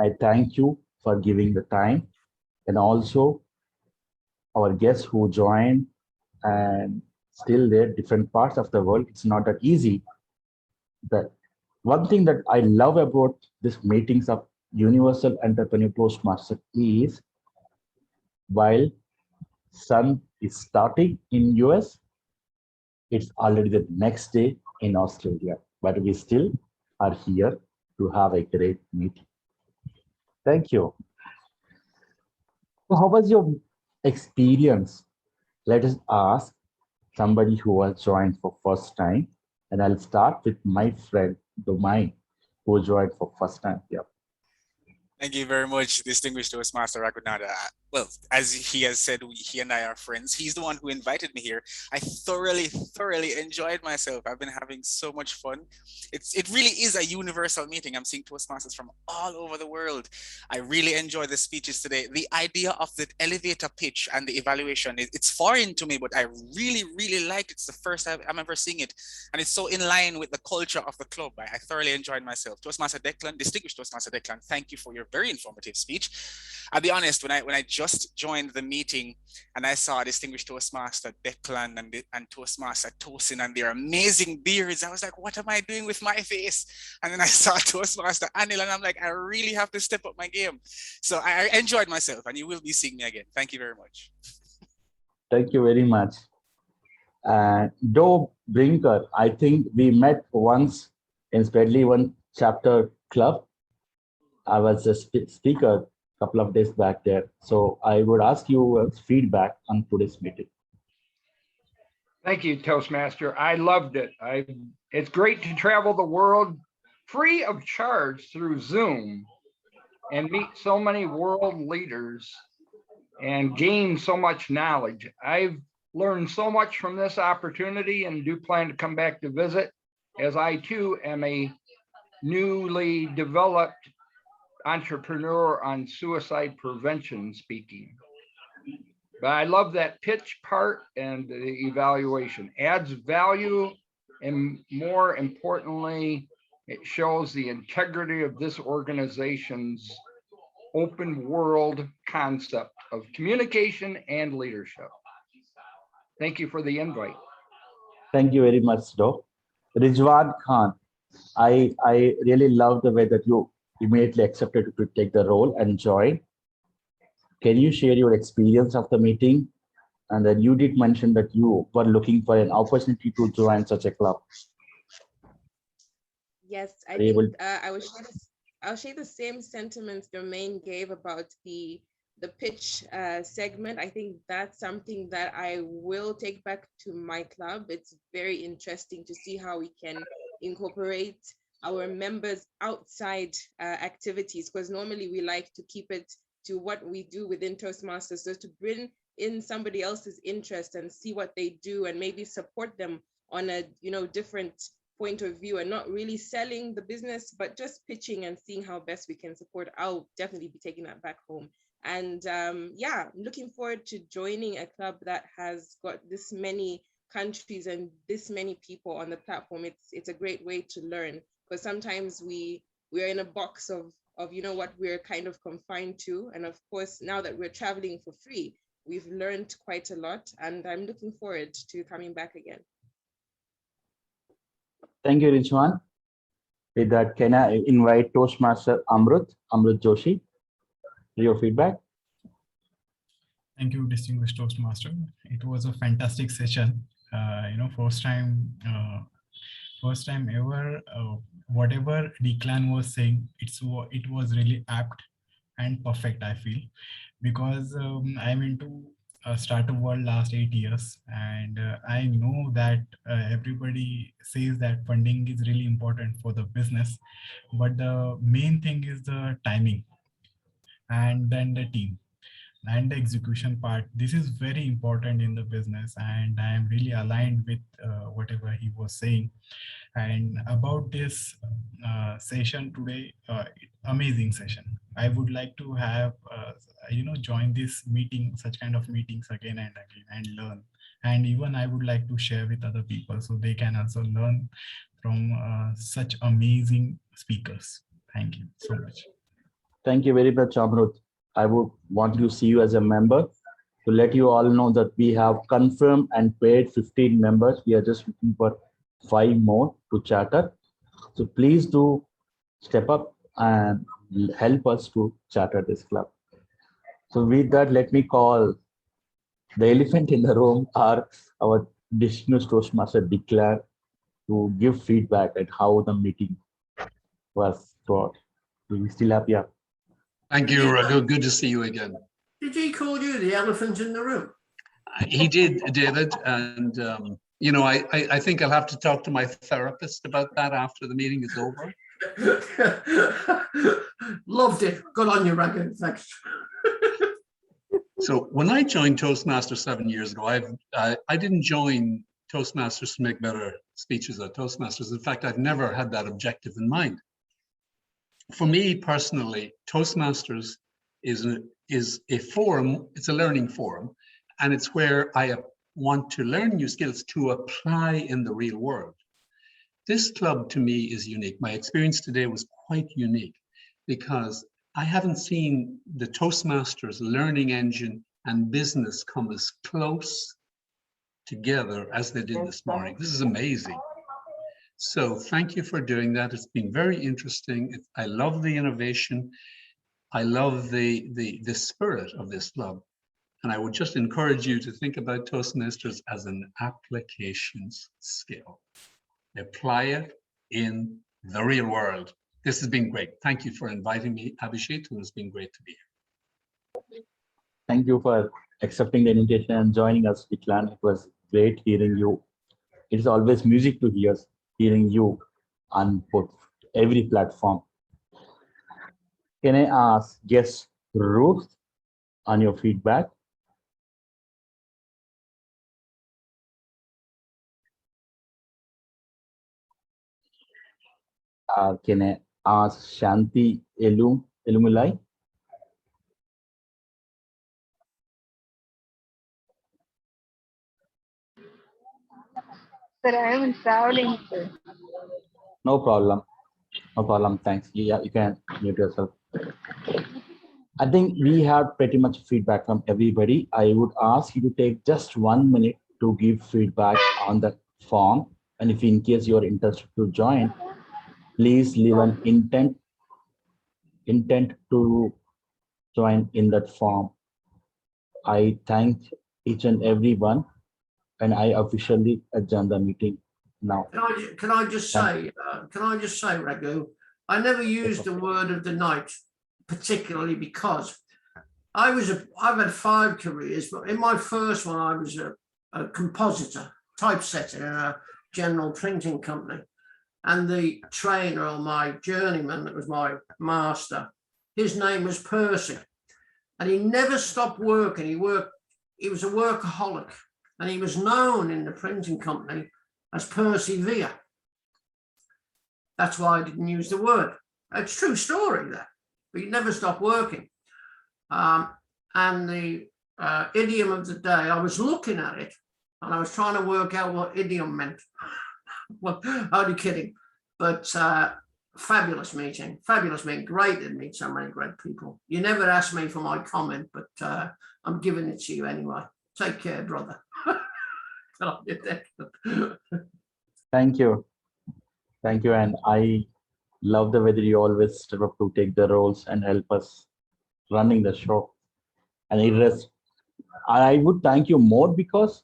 I thank you for giving the time, and also our guests who joined and still there, different parts of the world. It's not that easy. That one thing that I love about these meetings of Universal Entrepreneur Toastmaster is while sun is starting in US, it's already the next day in Australia, but we still are here to have a great meeting. Thank you. So how was your experience? Let us ask somebody who has joined for first time, and I'll start with my friend Domain, who joined for first time here. Thank you very much, distinguished Toastmaster Raghunatha. Well, as he has said, he and I are friends. He's the one who invited me here. I thoroughly enjoyed myself. I've been having so much fun. It really is a universal meeting. I'm seeing Toastmasters from all over the world. I really enjoyed the speeches today. The idea of the elevator pitch and the evaluation, it's foreign to me, but I really liked it. It's the first time I'm ever seeing it. And it's so in line with the culture of the club. I thoroughly enjoyed myself. Toastmaster Declan, distinguished Toastmaster Declan, thank you for your very informative speech. I'll be honest, when I just joined the meeting and I saw distinguished Toastmaster Declan and Toastmaster Tosin and their amazing beards, I was like, what am I doing with my face? And then I saw Toastmaster Anil and I'm like, I really have to step up my game. So I enjoyed myself, and you will be seeing me again. Thank you very much. Thank you very much. Do Brinker, I think we met once in Spreadly One Chapter Club. I was a speaker a couple of days back there. So I would ask you feedback on today's meeting. Thank you, Toastmaster. I loved it. It's great to travel the world free of charge through Zoom and meet so many world leaders and gain so much knowledge. I've learned so much from this opportunity and do plan to come back to visit, as I too am a newly developed entrepreneur on suicide prevention speaking. But I love that pitch part, and the evaluation adds value, and more importantly, it shows the integrity of this organization's open world concept of communication and leadership. Thank you for the invite. Thank you very much, Do. Rizwan Khan, I really love the way that you immediately accepted to take the role and join. Can you share your experience of the meeting? And then you did mention that you were looking for an opportunity to join such a club. Yes, I think I'll share the same sentiments Domain gave about the pitch segment. I think that's something that I will take back to my club. It's very interesting to see how we can incorporate our members outside activities, because normally we like to keep it to what we do within Toastmasters. So to bring in somebody else's interest and see what they do and maybe support them on a different point of view, and not really selling the business, but just pitching and seeing how best we can support. I'll definitely be taking that back home. And yeah, I'm looking forward to joining a club that has got this many countries and this many people on the platform. It's a great way to learn, because sometimes we're in a box of what we're kind of confined to. And of course, now that we're traveling for free, we've learned quite a lot, and I'm looking forward to coming back again. Thank you, Rizwan. With that, can I invite Toastmaster Amrut Joshi, for your feedback? Thank you, distinguished Toastmaster. It was a fantastic session. First time ever. Whatever Declan was saying, it was really apt and perfect, I feel, because I'm into startup world last 8 years, and I know that everybody says that funding is really important for the business, but the main thing is the timing, and then the team and the execution part. This is very important in the business, and I am really aligned with whatever he was saying. And about this session today, amazing session. I would like to have join this meeting, such kind of meetings again and again, and learn. And even I would like to share with other people so they can also learn from such amazing speakers. Thank you so much. Thank you very much, Amrut. I would want to see you as a member to let you all know that we have confirmed and paid 15 members. We are just looking for 5 more to charter. So please do step up and help us to charter this club. So with that, let me call the elephant in the room, our distinguished Toastmaster Declan, to give feedback at how the meeting was thought. Do we still have, yeah? Thank you, Raghu. Good to see you again. Did he call you the elephant in the room? He did, David. And, you know, I think I'll have to talk to my therapist about that after the meeting is over. Loved it. Good on you, Raghu. Thanks. So when I joined Toastmasters 7 years ago, I didn't join Toastmasters to make better speeches at Toastmasters. In fact, I've never had that objective in mind. For me personally, Toastmasters is a forum, it's a learning forum, and it's where I want to learn new skills to apply in the real world. This club to me is unique. My experience today was quite unique because I haven't seen the Toastmasters learning engine and business come as close together as they did this morning. This is amazing. So thank you for doing that. It's been very interesting. I love the innovation. I love the spirit of this club. And I would just encourage you to think about Toastmasters as an applications skill. Apply it in the real world. This has been great. Thank you for inviting me, Abhishek. It's been great to be here. Thank you for accepting the invitation and joining us, Declan. It was great hearing you. It is always music to hearing you on every platform. Can I ask guest Ruth on your feedback? Can I ask Shanti Elumulai? Sir, I am traveling, sir. No problem. No problem. Thanks. Yeah, you can mute yourself. I think we have pretty much feedback from everybody. I would ask you to take just 1 minute to give feedback on the form. And if in case you're interested to join, please leave an intent to join in that form. I thank each and every one, and I officially adjourn the meeting now. Can I just say, Raghu, I never used the word of the night, particularly because I've had 5 careers, but in my first one, I was a compositor, typesetter in a general printing company. And the trainer or my journeyman, that was my master, his name was Percy. And he never stopped working. He was a workaholic. And he was known in the printing company as persevere. That's why I didn't use the word. It's a true story there, but he never stopped working. And the idiom of the day, I was looking at it and I was trying to work out what idiom meant. Well, only kidding, but fabulous meeting, great to meet so many great people. You never asked me for my comment, but I'm giving it to you anyway. Take care, brother. Thank you. Thank you. And I love the way that you always step up to take the roles and help us running the show. And I would thank you more because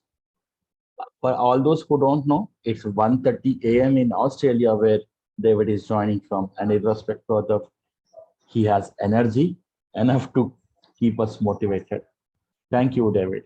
for all those who don't know, it's 1:30 a.m. in Australia where David is joining from, and irrespective of he has energy enough to keep us motivated. Thank you, David.